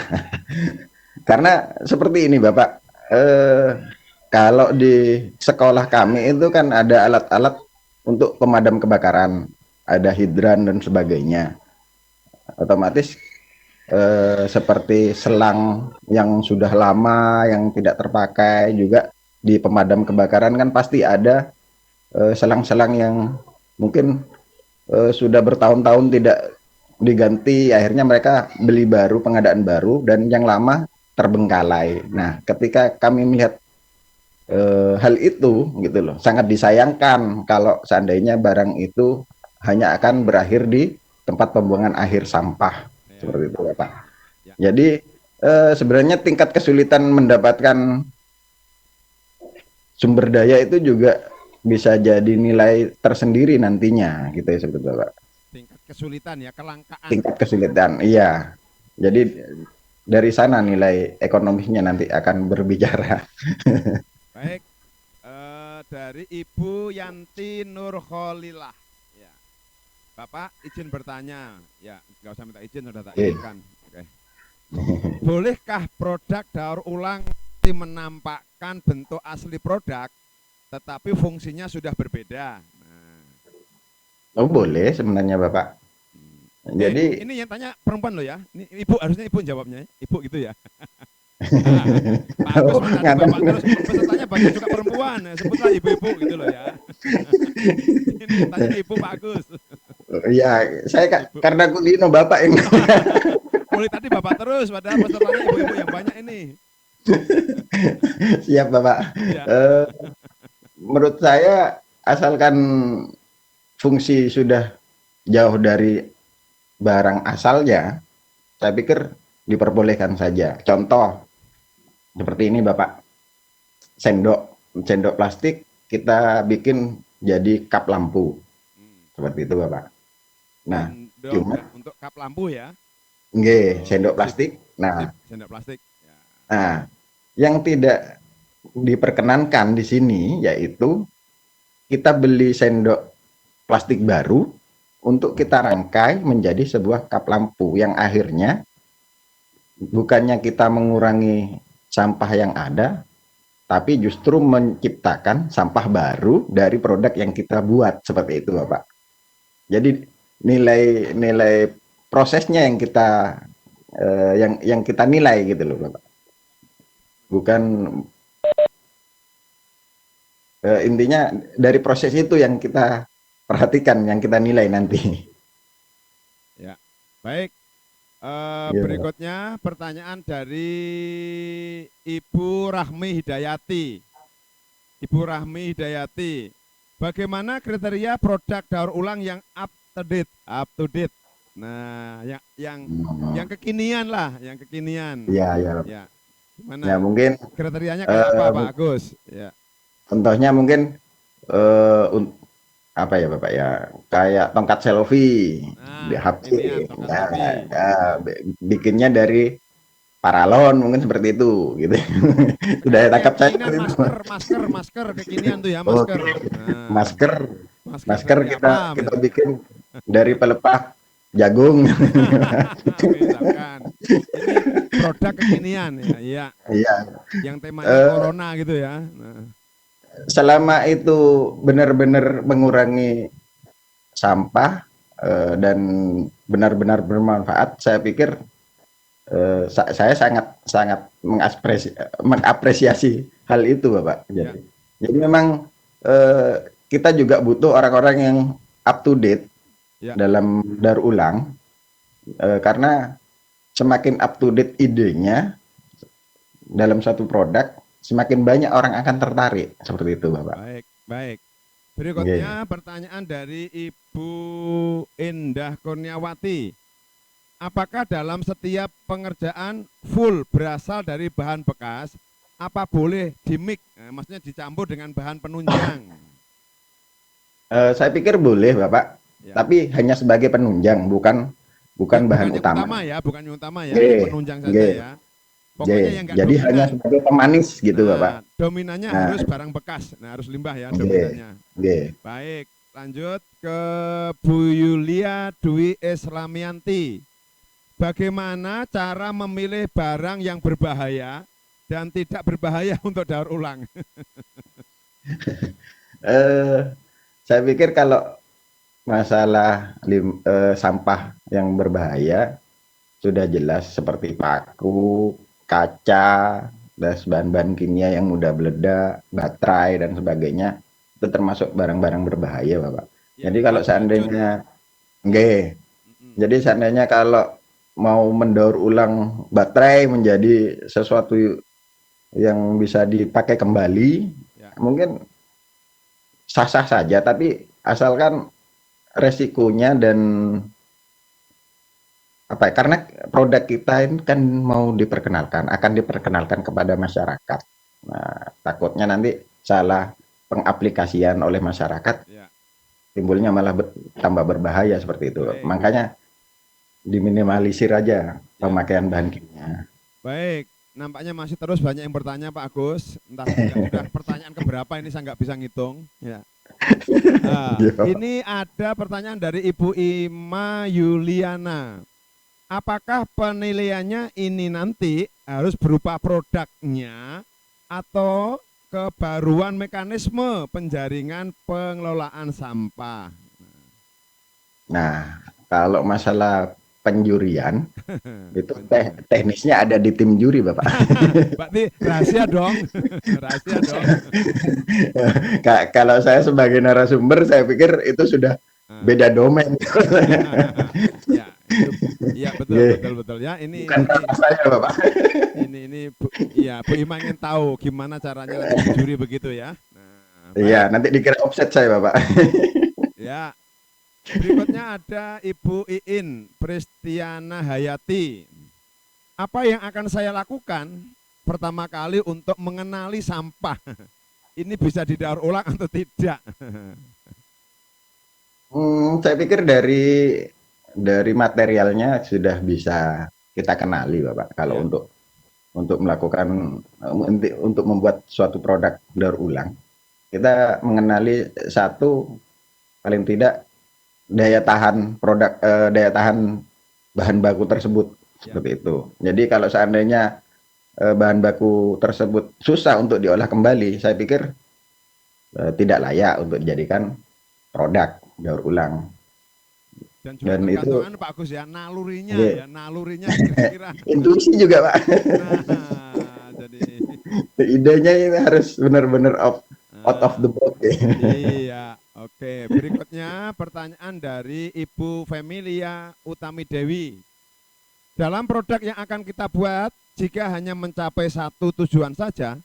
karena seperti ini Bapak, kalau di sekolah kami itu kan ada alat-alat untuk pemadam kebakaran, ada hidran dan sebagainya. Otomatis seperti selang yang sudah lama, yang tidak terpakai juga di pemadam kebakaran kan pasti ada selang-selang yang mungkin sudah bertahun-tahun tidak diganti, akhirnya mereka beli baru, pengadaan baru, dan yang lama terbengkalai. Nah, ketika kami melihat hal itu, gitu loh, sangat disayangkan kalau seandainya barang itu hanya akan berakhir di tempat pembuangan akhir sampah, seperti itu, Pak. Jadi sebenarnya tingkat kesulitan mendapatkan sumber daya itu juga bisa jadi nilai tersendiri nantinya, gitu ya, seperti itu, Pak. Tingkat kesulitan ya, kelangkaan. Tingkat kesulitan, iya. Jadi dari sana nilai ekonomisnya nanti akan berbicara. Baik, dari Ibu Yanti Nurholilah. Ya. Bapak izin bertanya, ya nggak usah minta izin, sudah tak izinkan. Oke. Bolehkah produk daur ulang menampakkan bentuk asli produk, tetapi fungsinya sudah berbeda? Oh boleh sebenarnya Bapak. Jadi ini yang tanya perempuan loh ya. Ini Ibu, harusnya Ibu jawabnya. Ibu gitu ya. Pak Agus tadi Bapak terus pesertanya banyak juga perempuan. Sebutlah ibu-ibu gitu loh ya. Ini yang tanya Ibu Pak Agus. Iya, saya karena kulino Bapak ini. Mulai tadi Bapak terus, padahal pesertanya ibu-ibu yang banyak ini. Siap Bapak. Ya. Menurut saya asalkan fungsi sudah jauh dari barang asalnya, saya pikir diperbolehkan saja. Contoh seperti ini Bapak, sendok plastik kita bikin jadi kap lampu, seperti itu Bapak. Nah, cuma untuk kap lampu ya? Nggih, sendok plastik. Nah, sendok plastik. Ya. Nah, yang tidak diperkenankan di sini yaitu kita beli sendok plastik baru untuk kita rangkai menjadi sebuah kap lampu yang akhirnya bukannya kita mengurangi sampah yang ada, tapi justru menciptakan sampah baru dari produk yang kita buat, seperti itu Bapak. Jadi nilai prosesnya yang kita yang kita nilai gitu loh Bapak. Bukan intinya dari proses itu yang kita perhatikan, yang kita nilai nanti. Ya, baik. Berikutnya pertanyaan dari Ibu Rahmi Hidayati. Ibu Rahmi Hidayati, bagaimana kriteria produk daur ulang yang up to date? Nah, yang kekinian lah, yang kekinian. Iya. Ya. Gimana? Ya mungkin kriterianya kayak apa Pak Agus? Ya. Contohnya mungkin apa ya Bapak ya, kayak tongkat selfie di HP, bikinnya dari paralon mungkin seperti itu, gitu. Sudah tangkap saya. Masker kekinian tuh ya, masker. Masker kita bikin dari pelepah jagung. Misalkan ini produk kekinian ya. Iya. Yang temanya corona gitu ya. Nah. Selama itu benar-benar mengurangi sampah dan benar-benar bermanfaat, saya pikir saya sangat mengapresiasi hal itu Bapak. Jadi memang kita juga butuh orang-orang yang up to date dalam daur ulang, Karena semakin up to date idenya dalam satu produk, semakin banyak orang akan tertarik seperti itu, Bapak. Baik, baik. Nggih. Berikutnya pertanyaan dari Ibu Indah Kurniawati. Apakah dalam setiap pengerjaan full berasal dari bahan bekas? Apa boleh dimix? Maksudnya dicampur dengan bahan penunjang? Saya pikir boleh, Bapak, Ya. tapi hanya sebagai penunjang, bukan bahan Bukan yang utama. utama ya, bukan yang utama ya, ini Nggih, penunjang saja nggih, ya. nggih. Pokoknya yang enggak Jadi hanya dominan. sebagai pemanis gitu, Bapak. Nah, dominannya Nah, harus barang bekas. Nah, harus limbah ya nggih, dominannya. nggih. Baik, lanjut ke Bu Yulia Dwi Islamianti. Bagaimana cara memilih barang yang berbahaya dan tidak berbahaya untuk daur ulang? Eh, saya pikir kalau masalah sampah yang berbahaya sudah jelas seperti paku, kaca, dan bahan-bahan kimia yang mudah meledak, baterai dan sebagainya itu termasuk barang-barang berbahaya, Bapak. Ya, Jadi kalau buat diracun. seandainya nggih, Mm-mm. jadi seandainya kalau mau mendaur ulang baterai menjadi sesuatu yang bisa dipakai kembali, Ya, mungkin sah-sah saja, tapi asalkan resikonya dan apa ya, karena produk kita ini kan mau diperkenalkan, akan diperkenalkan kepada masyarakat. Nah, takutnya nanti salah pengaplikasian oleh masyarakat, ya, timbulnya malah tambah berbahaya seperti itu. baik. Makanya diminimalisir aja Ya, pemakaian bahan kimia. baik. Nampaknya masih terus banyak yang bertanya Pak Agus. Entah juga sudah pertanyaan keberapa ini saya nggak bisa ngitung. Ya. Iya. Ini ada pertanyaan dari Ibu Ima Yuliana. Apakah penilaiannya ini nanti harus berupa produknya atau kebaruan mekanisme penjaringan pengelolaan sampah? Nah, kalau masalah penjurian itu Penjurian. teknisnya ada di tim juri, Bapak. Berarti rahasia dong, rahasia dong. Kalau saya sebagai narasumber, saya pikir itu sudah Ah. beda domain. Ya, itu ya betul Nggih, betul betul ya. Ini bukan ini kata saya, Bapak. ini Bu, ya Bu Ima ingin tahu gimana caranya nanti menjuri begitu ya. Nah, Iya, baik. nanti dikira offset saya, Bapak. Ya, berikutnya ada Ibu Iin Pristiana Hayati. Apa yang akan saya lakukan pertama kali untuk mengenali sampah? Ini bisa didaur ulang atau tidak? Saya pikir dari materialnya sudah bisa kita kenali, Bapak. Kalau Ya, untuk melakukan untuk membuat suatu produk daur ulang, kita mengenali satu paling tidak daya tahan bahan baku tersebut ya, seperti itu. Jadi kalau seandainya bahan baku tersebut susah untuk diolah kembali, saya pikir tidak layak untuk dijadikan produk daur ulang. dan juga Dan tergantung itu Pak Agus ya, nalurinya ya, ya, nalurinya kira-kira. intuisi juga, Pak. Nah, jadi Idenya ini harus benar-benar out of the nah, box ya. iya, oke. Berikutnya pertanyaan dari Ibu Femilia Utami Dewi. Dalam produk yang akan kita buat, jika hanya mencapai satu tujuan saja,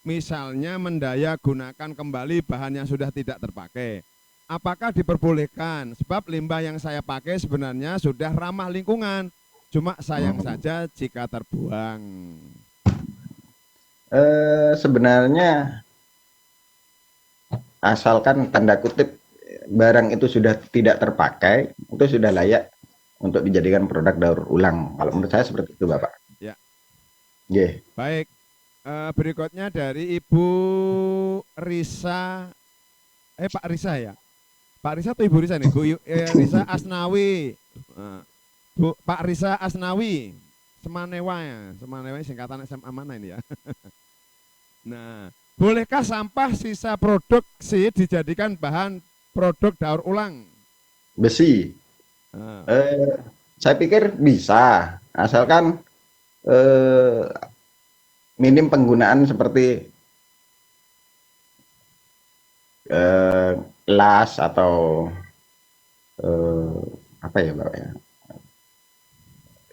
misalnya mendaya gunakan kembali bahan yang sudah tidak terpakai, apakah diperbolehkan? Sebab limbah yang saya pakai sebenarnya sudah ramah lingkungan, cuma sayang saja jika terbuang. Sebenarnya asalkan tanda kutip barang itu sudah tidak terpakai, itu sudah layak untuk dijadikan produk daur ulang. Kalau menurut saya seperti itu, Bapak. Ya, Yeah. baik. Berikutnya dari Ibu Risa, Pak Risa ya? Pak Risa atau Ibu Risa nih? Risa Asnawi. Pak Risa Asnawi. Semanewa ya. Semanewa singkatan SMA mana ini ya? Nah, bolehkah sampah sisa produksi dijadikan bahan produk daur ulang? Besi, Nah, eh, saya pikir bisa, ya, asalkan eh, minim penggunaan seperti eh, las atau apa ya, Bapak ya?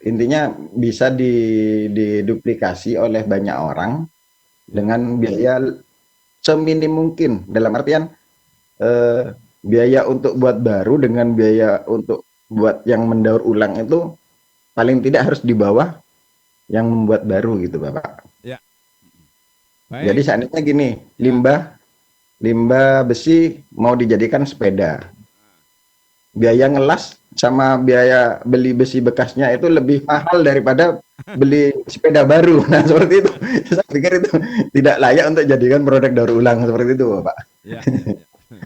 intinya bisa diduplikasi oleh banyak orang dengan biaya seminim mungkin. Dalam artian biaya untuk buat baru dengan biaya untuk buat yang mendaur ulang itu paling tidak harus di bawah yang membuat baru gitu, Bapak. Ya. Jadi Baik. seandainya gini, Ya. limbah besi mau dijadikan sepeda. Biaya ngelas sama biaya beli besi bekasnya itu lebih mahal daripada beli sepeda baru. Nah, seperti itu. Saya pikir itu tidak layak untuk jadikan produk daur ulang seperti itu, Bapak. Ya, ya, ya.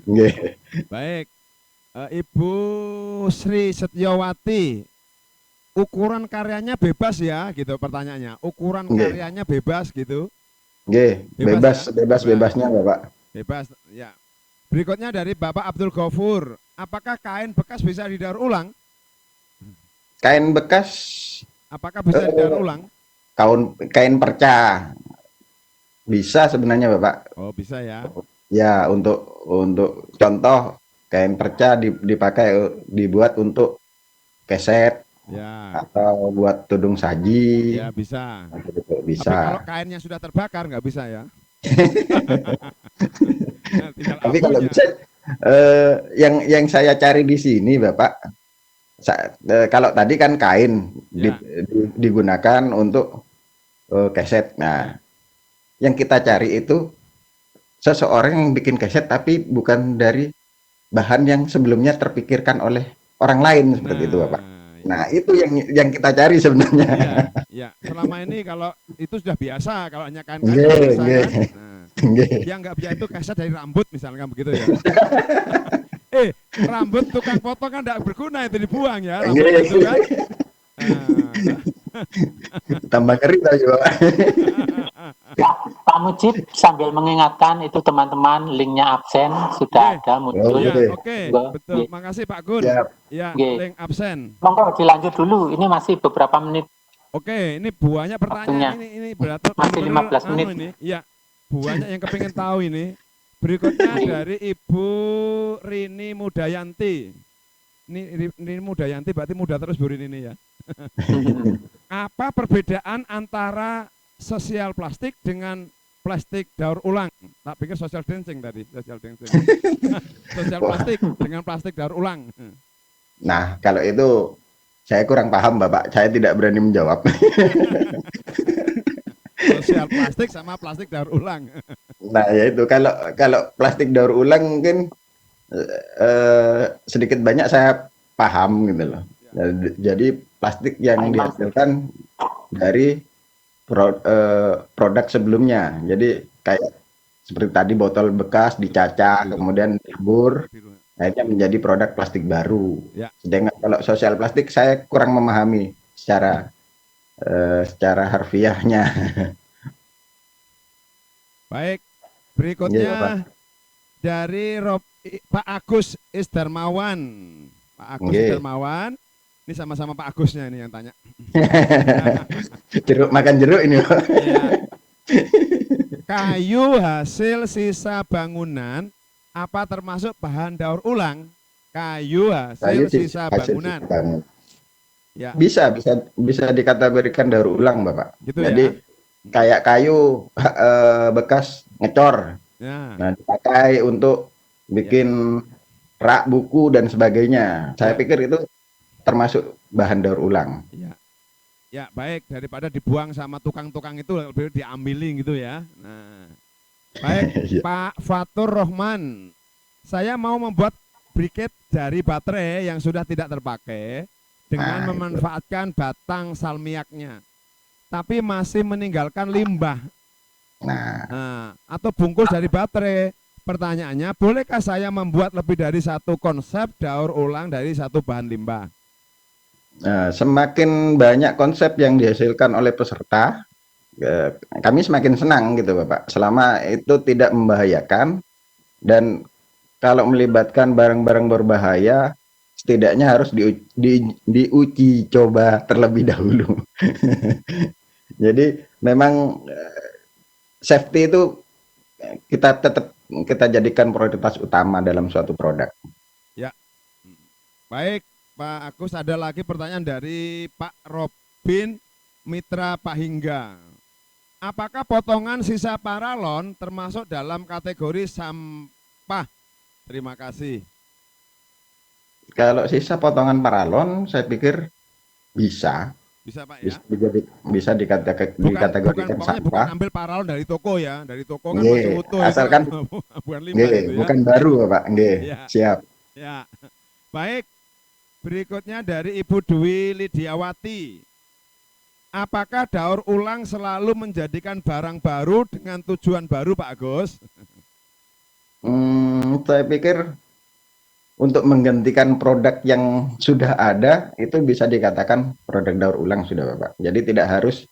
Nggih. Baik. Ibu Sri Setyawati, ukuran karyanya bebas ya, gitu pertanyaannya. Ukuran Nggih. karyanya bebas gitu. Nggih, Bebas ya? bebasnya, Bapak. Bebas, ya. Berikutnya dari Bapak Abdul Ghafur, apakah kain bekas bisa didaur ulang? Kain bekas, Apakah bisa didaur ulang? kain perca bisa sebenarnya, Bapak. Oh, bisa ya. Ya, untuk contoh kain perca dipakai dibuat untuk keset Ya, atau buat tudung saji. ya bisa. Gitu, Tapi kalau bisa. kainnya sudah terbakar nggak bisa ya. Tinggal Tapi kalau abunya. bisa yang saya cari di sini, Bapak, kalau tadi kan kain Ya, digunakan untuk keset. Nah, yang kita cari itu seseorang yang bikin keset tapi bukan dari bahan yang sebelumnya terpikirkan oleh orang lain seperti itu, Bapak. nah, Nah, ya. itu yang kita cari sebenarnya. Iya, iya. Selama ini kalau itu sudah biasa, kalau hanya kain-kain kan Nggih, biasa nggih, kan. Nah, nggih. yang nggak biasa itu keset dari rambut misalnya begitu ya. Rambut tukang potong kan nggak berguna itu dibuang ya rambutnya itu kan. Nggih. Nah. Tambah ngeri tadi, Bapak. Ya, Pak Mujib sambil mengingatkan itu teman-teman linknya absen sudah Oke. ada muncul. Ya, Oke. oke, Monggo, betul. nggih. Makasih Pak Gun. Ya, Ya, Nggih. link absen. Monggo dilanjut dulu. Ini masih beberapa menit. Oke, ini banyak pertanyaan Waktunya. ini berarti Masih benar 15 menit. ini. Ya, banyak yang kepingin tahu ini. Berikutnya Nggih. dari Ibu Rini Mudayanti. Ini Mudayanti berarti muda terus Bu Rini ini ya. Apa perbedaan antara sosial plastik dengan plastik daur ulang? Tak pikir social dancing tadi, social dancing. Sosial plastik dengan plastik daur ulang. nah kalau itu saya kurang paham, Bapak. Saya tidak berani menjawab. Sosial plastik sama plastik daur ulang. Nah, ya itu kalau plastik daur ulang mungkin sedikit banyak saya paham gitu loh. Jadi plastik yang dihasilkan dari produk sebelumnya. Jadi kayak seperti tadi botol bekas dicacah, kemudian dilebur, akhirnya menjadi produk plastik baru. Ya. Sedangkan kalau sosial plastik saya kurang memahami secara harfiahnya. Baik, berikutnya Iya, Pak. dari Pak Agus Isdarmawan. Pak Agus Nggih. Isdarmawan, ini sama-sama Pak Agusnya ini yang tanya. Jeruk makan jeruk ini, Pak. Ya. Kayu hasil sisa bangunan apa termasuk bahan daur ulang? Kayu hasil sisa bangunan. Ya. Bisa dikategorikan daur ulang, Bapak. Gitu Jadi ya. kayak kayu bekas ngecor. Ya. Nah, dipakai untuk bikin rak buku dan sebagainya. Saya pikir itu termasuk bahan daur ulang. Ya. Ya, baik, daripada dibuang sama tukang-tukang itu lebih diambilin gitu ya. Nah. Baik, Pak Fatur Rohman. Saya mau membuat briket dari baterai yang sudah tidak terpakai dengan memanfaatkan batang salmiaknya. Tapi masih meninggalkan limbah. Nah, atau bungkus dari baterai. Pertanyaannya, bolehkah saya membuat lebih dari satu konsep daur ulang dari satu bahan limbah? Nah, semakin banyak konsep yang dihasilkan oleh peserta, kami semakin senang gitu, Bapak. Selama itu tidak membahayakan dan kalau melibatkan barang-barang berbahaya, setidaknya harus diuji coba terlebih dahulu. Jadi memang safety itu kita jadikan prioritas utama dalam suatu produk. Ya, baik Pak Agus, ada lagi pertanyaan dari Pak bin Mitra Pahingga. Apakah potongan sisa paralon termasuk dalam kategori sampah? Terima kasih. Kalau sisa potongan paralon, saya pikir bisa, Bisa Pak ya? bisa dikategorikan Pokoknya bukan sampah. ambil paralon dari toko ya, dari toko kan Nggih, masih utuh asalkan itu, bukan limbah nggih, itu ya. bukan baru Bapak. Nggih, Ya, siap. ya. Baik, berikutnya dari Ibu Dwi Lidiawati. Apakah daur ulang selalu menjadikan barang baru dengan tujuan baru Pak Agus? Saya pikir untuk menggantikan produk yang sudah ada itu bisa dikatakan produk daur ulang sudah Bapak. Jadi tidak harus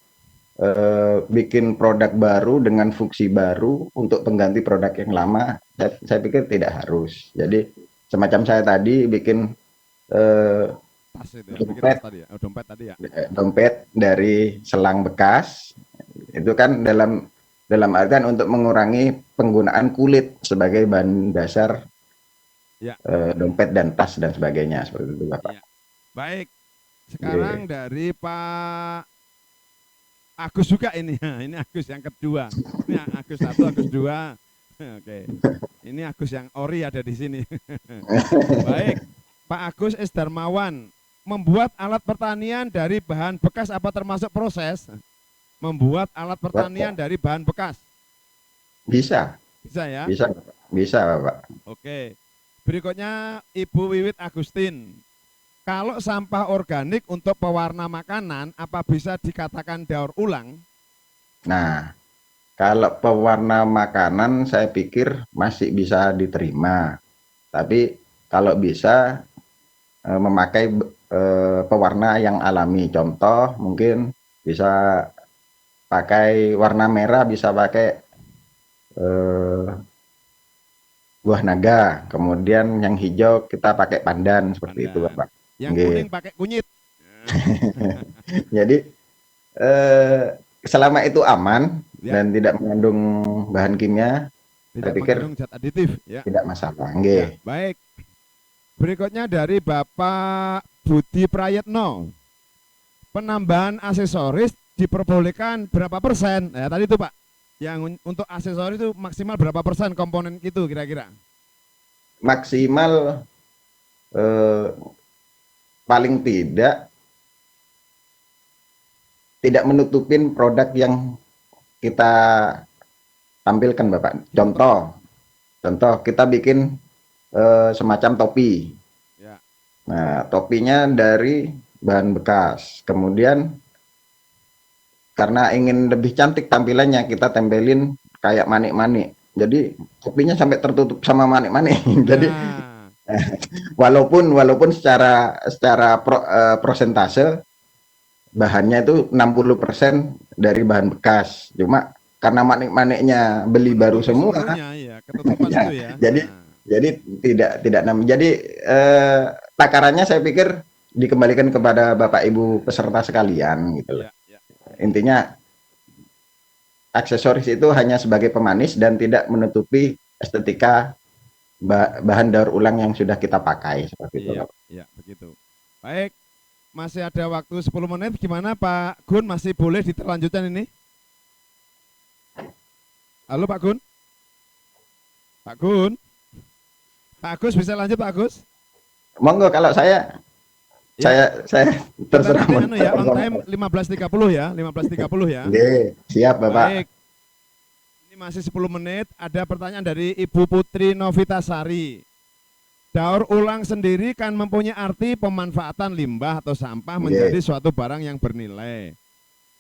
bikin produk baru dengan fungsi baru untuk pengganti produk yang lama. Saya pikir tidak harus. Jadi semacam saya tadi bikin Tas itu ya, dompet, tas tadi ya. Oh, dompet tadi ya. dompet dari selang bekas itu kan dalam artian untuk mengurangi penggunaan kulit sebagai bahan dasar Ya. dompet dan tas dan sebagainya seperti itu Bapak. Ya. Baik, sekarang dari Pak Agus juga ini ya. Ini Agus yang kedua. Ini Agus 1, Agus 2. Oke. Ini Agus yang ori ada di sini. Baik, Pak Agus S. Darmawan, membuat alat pertanian dari bahan bekas apa termasuk proses? Membuat alat pertanian dari bahan bekas. Bisa. Bisa ya? Bisa Bapak. Bisa Bapak. Oke. Berikutnya Ibu Wiwit Agustin. Kalau sampah organik untuk pewarna makanan, apa bisa dikatakan daur ulang? Nah, kalau pewarna makanan saya pikir masih bisa diterima. Tapi kalau bisa memakai pewarna yang alami. Contoh mungkin bisa pakai warna merah, bisa pakai buah naga. Kemudian yang hijau kita pakai pandan seperti itu Bapak. Yang kuning pakai kunyit. Jadi selama itu aman dan tidak mengandung bahan kimia, saya pikir mengandung zat aditif ya. Tidak masalah. Ya, baik. Berikutnya dari Bapak Budi Prayetno. Penambahan aksesoris diperbolehkan berapa persen? Ya, tadi itu Pak. Yang untuk aksesoris itu maksimal berapa persen komponen itu kira-kira? Maksimal paling tidak menutupin produk yang kita tampilkan Bapak. Contoh kita bikin semacam topi. Ya. Nah, topinya dari bahan bekas. Kemudian karena ingin lebih cantik tampilannya, kita tempelin kayak manik-manik. Jadi topinya sampai tertutup sama manik-manik. Jadi walaupun secara prosentase bahannya itu 60% dari bahan bekas. Cuma karena manik-maniknya beli baru semua. Ya, ketutupan ya, itu ya. Jadi tidak jadi takarannya saya pikir dikembalikan kepada Bapak Ibu peserta sekalian gitu loh. Ya. Intinya aksesoris itu hanya sebagai pemanis dan tidak menutupi estetika bahan daur ulang yang sudah kita pakai seperti itu. Iya, begitu. Baik. Masih ada waktu 10 menit. Gimana Pak Gun, masih boleh diterlanjutkan ini? Halo Pak Gun? Pak Gun? Pak Agus bisa lanjut Pak Agus? Monggo, kalau saya terserah. Ya, on time 15.30 ya, 15.30 ya. Oke, siap Bapak. Baik. Ini masih 10 menit, ada pertanyaan dari Ibu Putri Novitasari. Daur ulang sendiri kan mempunyai arti pemanfaatan limbah atau sampah menjadi suatu barang yang bernilai.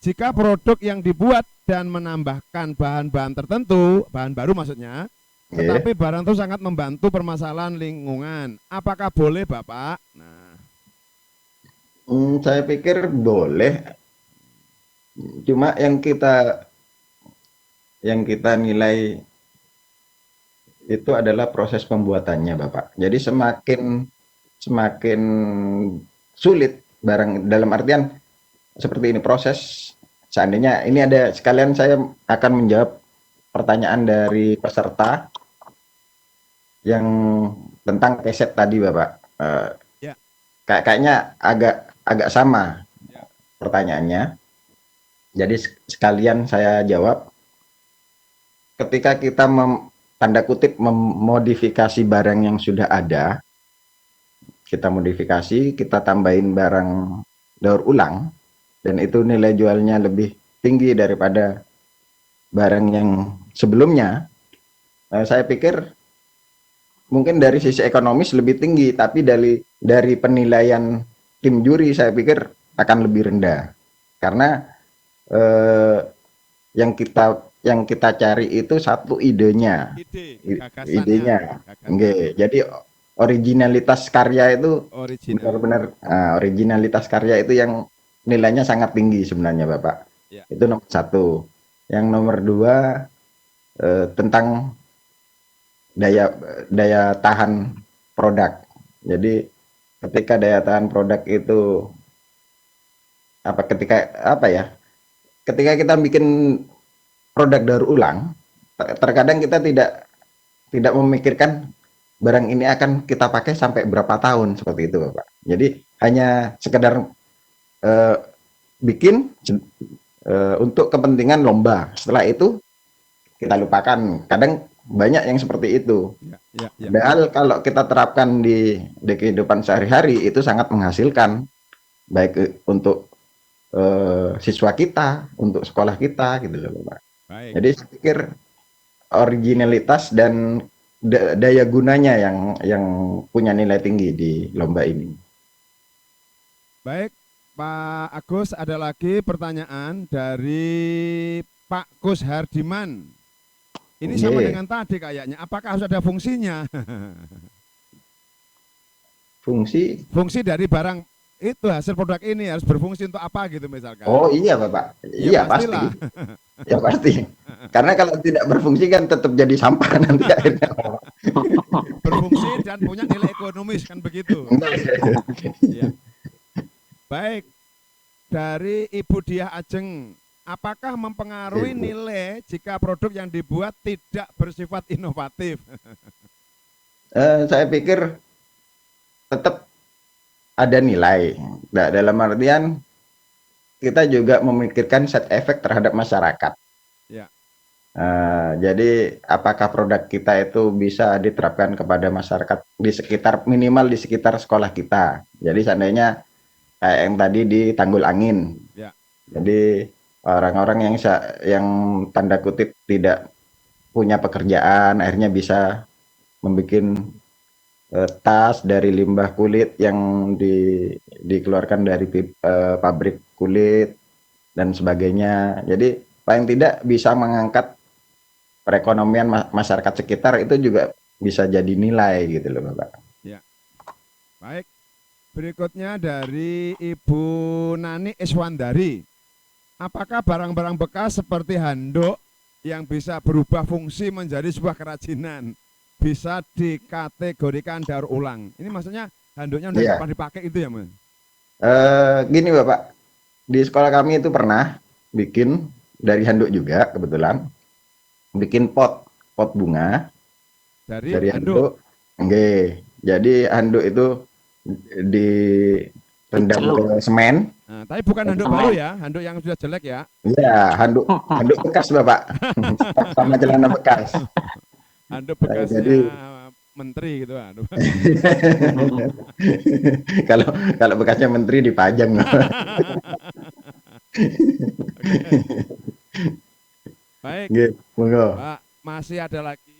Jika produk yang dibuat dan menambahkan bahan-bahan tertentu, bahan baru maksudnya, tetapi barang itu sangat membantu permasalahan lingkungan. Apakah boleh Bapak? Nah, saya pikir boleh. Cuma yang kita nilai itu adalah proses pembuatannya Bapak. Jadi semakin sulit barang, dalam artian seperti ini proses. Seandainya ini ada sekalian, saya akan menjawab pertanyaan dari peserta yang tentang keset tadi Bapak. Kayaknya agak sama. pertanyaannya. Jadi sekalian saya jawab. Ketika kita tanda kutip memodifikasi barang yang sudah ada, kita modifikasi, kita tambahin barang daur ulang, dan itu nilai jualnya lebih tinggi daripada barang yang sebelumnya, saya pikir mungkin dari sisi ekonomis lebih tinggi, tapi dari penilaian tim juri saya pikir akan lebih rendah. Karena yang kita cari itu satu idenya. Idenya. Oke. Jadi originalitas karya itu benar-benar originalitas karya itu yang nilainya sangat tinggi sebenarnya, Bapak. Ya. Itu nomor satu. Yang nomor dua tentang daya tahan produk. Jadi ketika daya tahan produk itu ketika kita bikin produk daur ulang, terkadang kita tidak memikirkan barang ini akan kita pakai sampai berapa tahun, seperti itu, Bapak. Jadi hanya sekedar bikin untuk kepentingan lomba. Setelah itu kita lupakan. Kadang banyak yang seperti itu. Ya. Padahal kalau kita terapkan di kehidupan sehari-hari itu sangat menghasilkan, baik untuk siswa kita, untuk sekolah kita, gitu loh, Pak. Baik. Jadi saya pikir originalitas dan daya gunanya yang punya nilai tinggi di lomba ini. Baik, Pak Agus, ada lagi pertanyaan dari Pak Kus Hardiman. Ini sama dengan tadi kayaknya. Apakah harus ada fungsinya? Fungsi dari barang itu, hasil produk ini harus berfungsi untuk apa gitu misalkan? Oh iya, Bapak. Iya, pasti. Ya pasti. Karena kalau tidak berfungsi kan tetap jadi sampah nanti akhirnya. Berfungsi dan punya nilai ekonomis kan begitu. Ya. Baik. Dari Ibu Diah Ajeng, apakah mempengaruhi nilai jika produk yang dibuat tidak bersifat inovatif? Saya pikir tetap ada nilai. Nah, dalam artian kita juga memikirkan set efek terhadap masyarakat. Ya. Jadi apakah produk kita itu bisa diterapkan kepada masyarakat di sekitar, minimal di sekitar sekolah kita. Jadi seandainya kayak yang tadi di Tanggul Angin. Ya. Jadi orang-orang yang tanda kutip tidak punya pekerjaan akhirnya bisa membuat tas dari limbah kulit yang dikeluarkan dari pabrik kulit dan sebagainya. Jadi paling tidak bisa mengangkat perekonomian masyarakat sekitar, itu juga bisa jadi nilai gitu loh, Bapak. Ya. Baik. Berikutnya dari Ibu Nani Iswandari. Apakah barang-barang bekas seperti handuk yang bisa berubah fungsi menjadi sebuah kerajinan bisa dikategorikan daur ulang? Ini maksudnya handuknya udah kapan dipakai itu ya, Mas? Gini, Bapak, di sekolah kami itu pernah bikin dari handuk juga, kebetulan bikin pot bunga dari handuk. Oke, jadi handuk itu direndam ke semen. Nah, tapi bukan handuk baru ya, handuk yang sudah jelek ya? Iya, handuk bekas, Bapak, sama celana bekas. Handuk bekasnya jadi menteri gitu. Kalau bekasnya menteri dipajang. Baik. Monggo. Pak, masih ada lagi.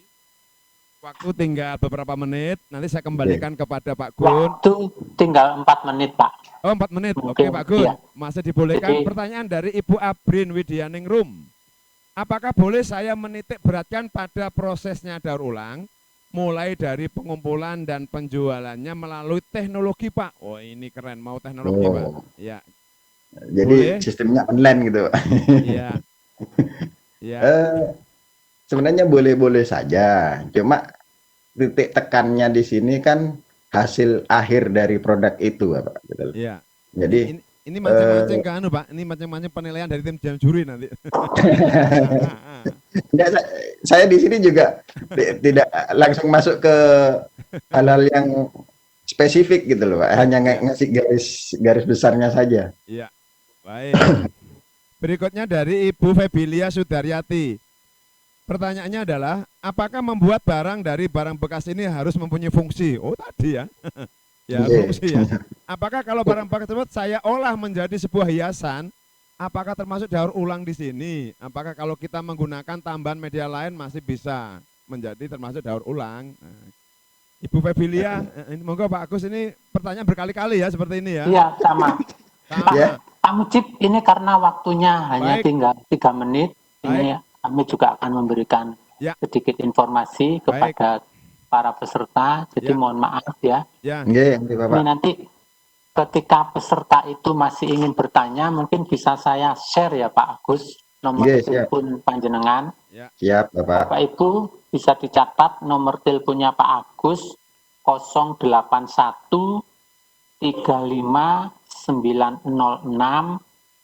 Waktu tinggal beberapa menit. Nanti saya kembalikan kepada Pak Gun. Waktu tinggal 4 menit, Pak. Oh, 4 menit. Oke, Pak Gun. Iya. Masih dibolehkan. Pertanyaan dari Ibu Abrin Widianingrum. Apakah boleh saya menitik beratkan pada prosesnya daur ulang, mulai dari pengumpulan dan penjualannya melalui teknologi, Pak? Oh, ini keren, mau teknologi, Pak. Ya. Jadi boleh? Sistemnya online gitu, Pak. Iya. Ya. Sebenarnya boleh-boleh saja. Cuma titik tekannya di sini kan hasil akhir dari produk itu, Pak. Gitu. Iya. Jadi ini macam-macam kan, Pak. Ini macam-macam penilaian dari tim juri nanti. Ya, saya di sini juga tidak langsung masuk ke hal-hal yang spesifik gitu loh, Pak. Hanya ngasih garis besarnya saja. Iya. Baik. Berikutnya dari Ibu Febilia Sudaryati. Pertanyaannya adalah, apakah membuat barang dari barang bekas ini harus mempunyai fungsi? Oh tadi ya, ya fungsi ya. Apakah kalau barang bekas tersebut saya olah menjadi sebuah hiasan, apakah termasuk daur ulang di sini? Apakah kalau kita menggunakan tambahan media lain masih bisa menjadi termasuk daur ulang? Nah, Ibu Febilia, monggo Pak Agus, ini pertanyaan berkali-kali ya seperti ini ya. Iya, sama. Sama. Pak Mujib, ini karena waktunya hanya Baik. tinggal 3 menit, ini kami juga akan memberikan Ya. sedikit informasi kepada para peserta, jadi mohon maaf ya. Ya. Ini nanti ketika peserta itu masih ingin bertanya, mungkin bisa saya share ya Pak Agus, nomor telepon panjenengan. Siap, Bapak. Bapak Ibu bisa dicatat nomor teleponnya Pak Agus 081 35 906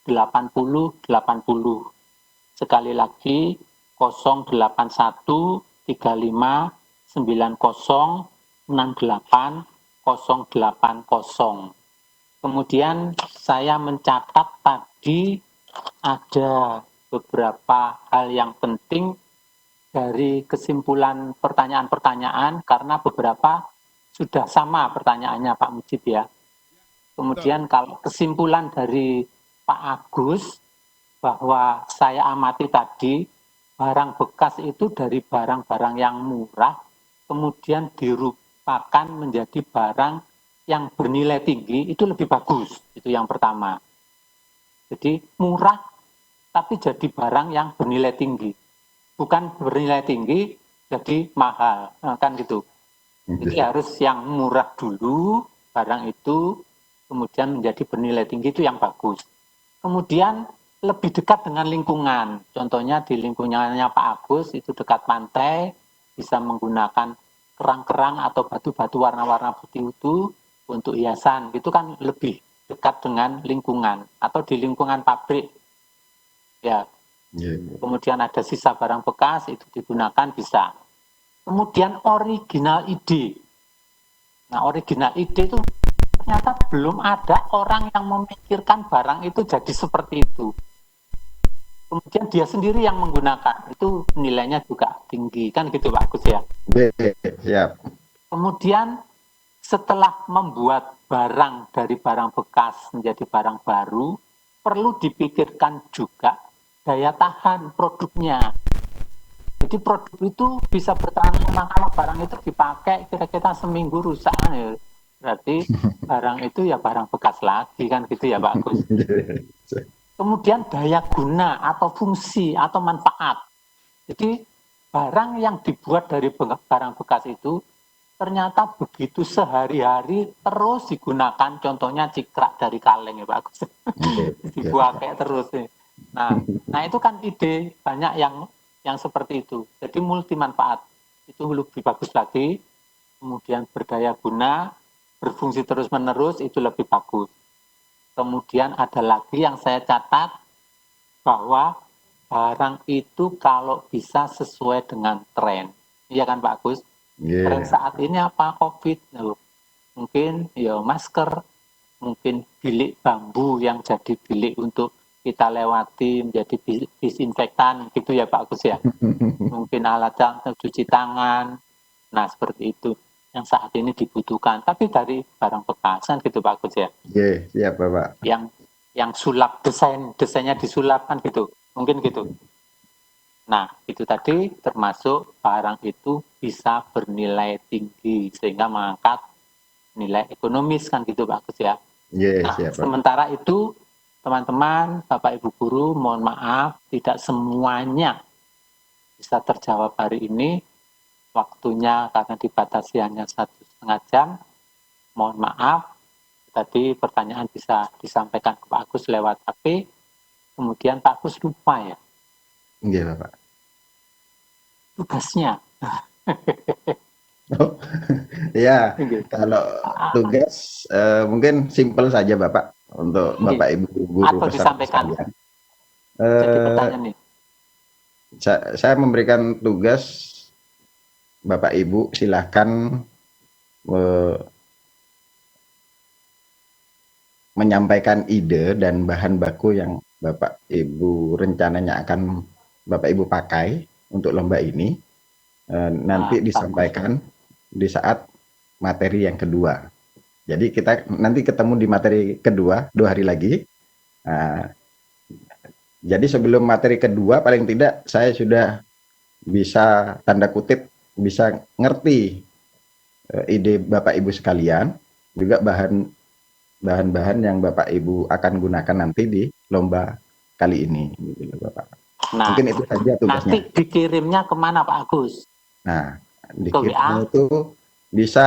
80 80. Sekali lagi 081 35 90 68 080. Kemudian saya mencatat tadi ada beberapa hal yang penting dari kesimpulan pertanyaan-pertanyaan karena beberapa sudah sama pertanyaannya Pak Mujib ya. Kemudian kalau kesimpulan dari Pak Agus bahwa saya amati tadi barang bekas itu dari barang-barang yang murah kemudian dirupakan menjadi barang yang bernilai tinggi itu lebih bagus, itu yang pertama. Jadi murah tapi jadi barang yang bernilai tinggi, bukan bernilai tinggi jadi mahal, nah, kan gitu. Jadi harus yang murah dulu barang itu, kemudian menjadi bernilai tinggi, itu yang bagus. Kemudian lebih dekat dengan lingkungan, contohnya di lingkungannya Pak Agus itu dekat pantai, bisa menggunakan kerang-kerang atau batu-batu warna-warna putih itu untuk hiasan, itu kan lebih dekat dengan lingkungan, atau di lingkungan pabrik ya. Kemudian ada sisa barang bekas itu digunakan bisa. Kemudian original ide. Nah, original ide itu ternyata belum ada orang yang memikirkan barang itu jadi seperti itu. Kemudian dia sendiri yang menggunakan, itu nilainya juga tinggi, kan gitu Pak Agus ya. Siap. Kemudian setelah membuat barang dari barang bekas menjadi barang baru, perlu dipikirkan juga daya tahan produknya. Jadi produk itu bisa bertahan lama, kalau barang itu dipakai kira-kira seminggu rusak, ya berarti barang itu ya barang bekas lagi, kan gitu ya Pak Agus. Kemudian daya guna atau fungsi atau manfaat. Jadi barang yang dibuat dari barang bekas itu ternyata begitu sehari-hari terus digunakan, contohnya cikrak dari kaleng ya Pak Agus. Dibuat kayak terus nih. Nah itu kan ide banyak yang seperti itu. Jadi multi manfaat itu lebih bagus lagi. Kemudian berdaya guna, berfungsi terus menerus itu lebih bagus. Kemudian ada lagi yang saya catat bahwa barang itu kalau bisa sesuai dengan tren. Iya kan Pak Agus? Tren saat ini apa? COVID. Mungkin ya masker, mungkin bilik bambu yang jadi bilik untuk kita lewati menjadi disinfektan gitu ya Pak Agus ya. Mungkin alat cuci tangan. Nah seperti itu yang saat ini dibutuhkan. Tapi dari barang bekas kan gitu Pak Agus ya. Siap Bapak. Yang sulap desainnya disulap kan gitu. Mungkin gitu. Nah, itu tadi termasuk barang itu bisa bernilai tinggi sehingga mengangkat nilai ekonomis kan gitu Pak Agus ya. Nah, sementara itu teman-teman, Bapak Ibu guru, mohon maaf tidak semuanya bisa terjawab hari ini. Waktunya karena dibatasi hanya 1,5 jam. Mohon maaf, tadi pertanyaan bisa disampaikan ke Pak Agus lewat HP. Kemudian Pak Agus lupa ya. Iya Bapak. Tugasnya. Oh, ya, kalau tugas mungkin simpel saja Bapak untuk Bapak Ibu guru atau disampaikan. Jadi pertanyaan nih. Saya memberikan tugas Bapak Ibu silahkan menyampaikan ide dan bahan baku yang Bapak Ibu rencananya akan Bapak Ibu pakai untuk lomba ini nanti disampaikan di saat materi yang kedua. Jadi kita nanti ketemu di materi kedua 2 hari lagi. Nah, jadi sebelum materi kedua paling tidak saya sudah bisa tanda kutip bisa ngerti ide Bapak Ibu sekalian, juga bahan-bahan yang Bapak Ibu akan gunakan nanti di lomba kali ini, gitu Bapak. Nah, Mungkin itu saja tugasnya. nanti dikirimnya kemana Pak Agus? Nah, Ke WA? dikirimnya itu bisa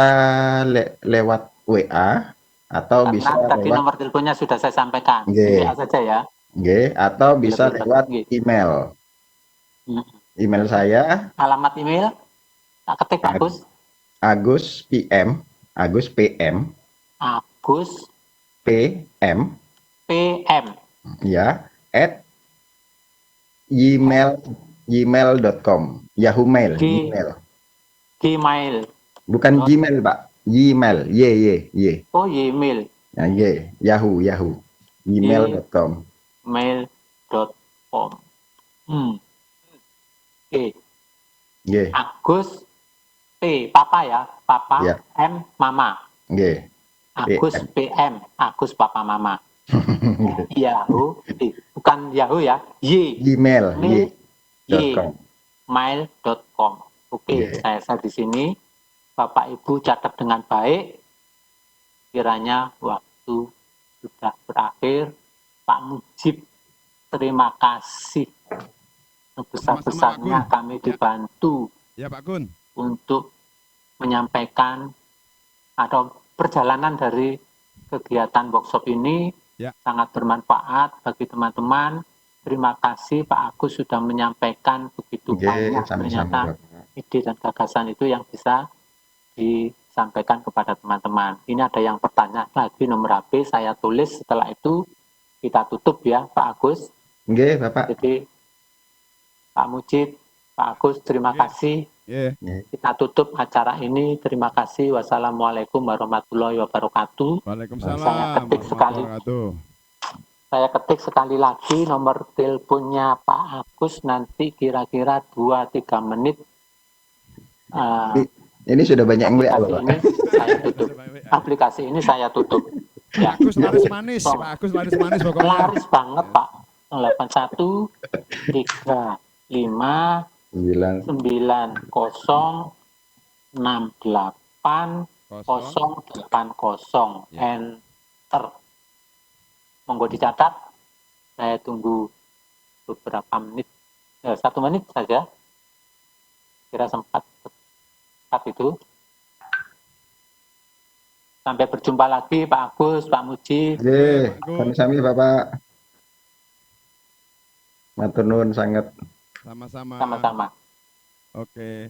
lewat WA atau Karena bisa tadi lewat nomor teleponnya sudah saya sampaikan. G, Di WA saja ya. G, atau bisa Lebih lewat G. email. Hmm. Email saya Alamat email? Tak ketik Pak Agus. Agus PM, Agus PM, Agus PM, PM. ya, @gmail.com, Yahoo Mail, Gmail. Gmail. Bukan Gmail, Pak. Gmail, Y. Oh, Gmail. Nah, Yahoo, gmail.com. Gmail.com. Oke. G. Agus P, Papa ya. Papa, Ya. M, Mama. G. Agus PM, Agus Papa Mama. Yahoo, bukan Yahoo ya. Gmail, Y. com. Mail.com. Oke, saya di sini. Bapak Ibu catat dengan baik. Kiranya waktu sudah berakhir. Pak Mujib, terima kasih. Sebesar-besarnya kami dibantu Ya Pak Gun. untuk menyampaikan atau perjalanan dari kegiatan workshop ini sangat bermanfaat bagi teman-teman. Terima kasih Pak Agus sudah menyampaikan begitu banyak ternyata ide dan gagasan itu yang bisa disampaikan kepada teman-teman. Ini ada yang bertanya lagi nomor HP, saya tulis, setelah itu kita tutup ya Pak Agus. Oke, Bapak. Jadi Pak Mujib, Pak Agus, terima kasih. Kita tutup acara ini. Terima kasih. Wassalamualaikum warahmatullahi wabarakatuh. Waalaikumsalam. Saya ketik sekali lagi nomor teleponnya Pak Agus nanti kira-kira 2-3 menit. Ini sudah banyak yang WA, Pak. Saya tutup. Aplikasi ini saya tutup. Ya. Agus laris manis, Pak Agus laris manis pokoknya. Laris banget Pak. 81 35 90 68 080. Enter. Monggo dicatat. Saya tunggu beberapa menit. 1 menit saja. Kira sempat itu. Sampai berjumpa lagi Pak Agus, Pak Mujib. Sami-sami Bapak. Matur nuwun sangat. Sama-sama. Sama-sama. Oke.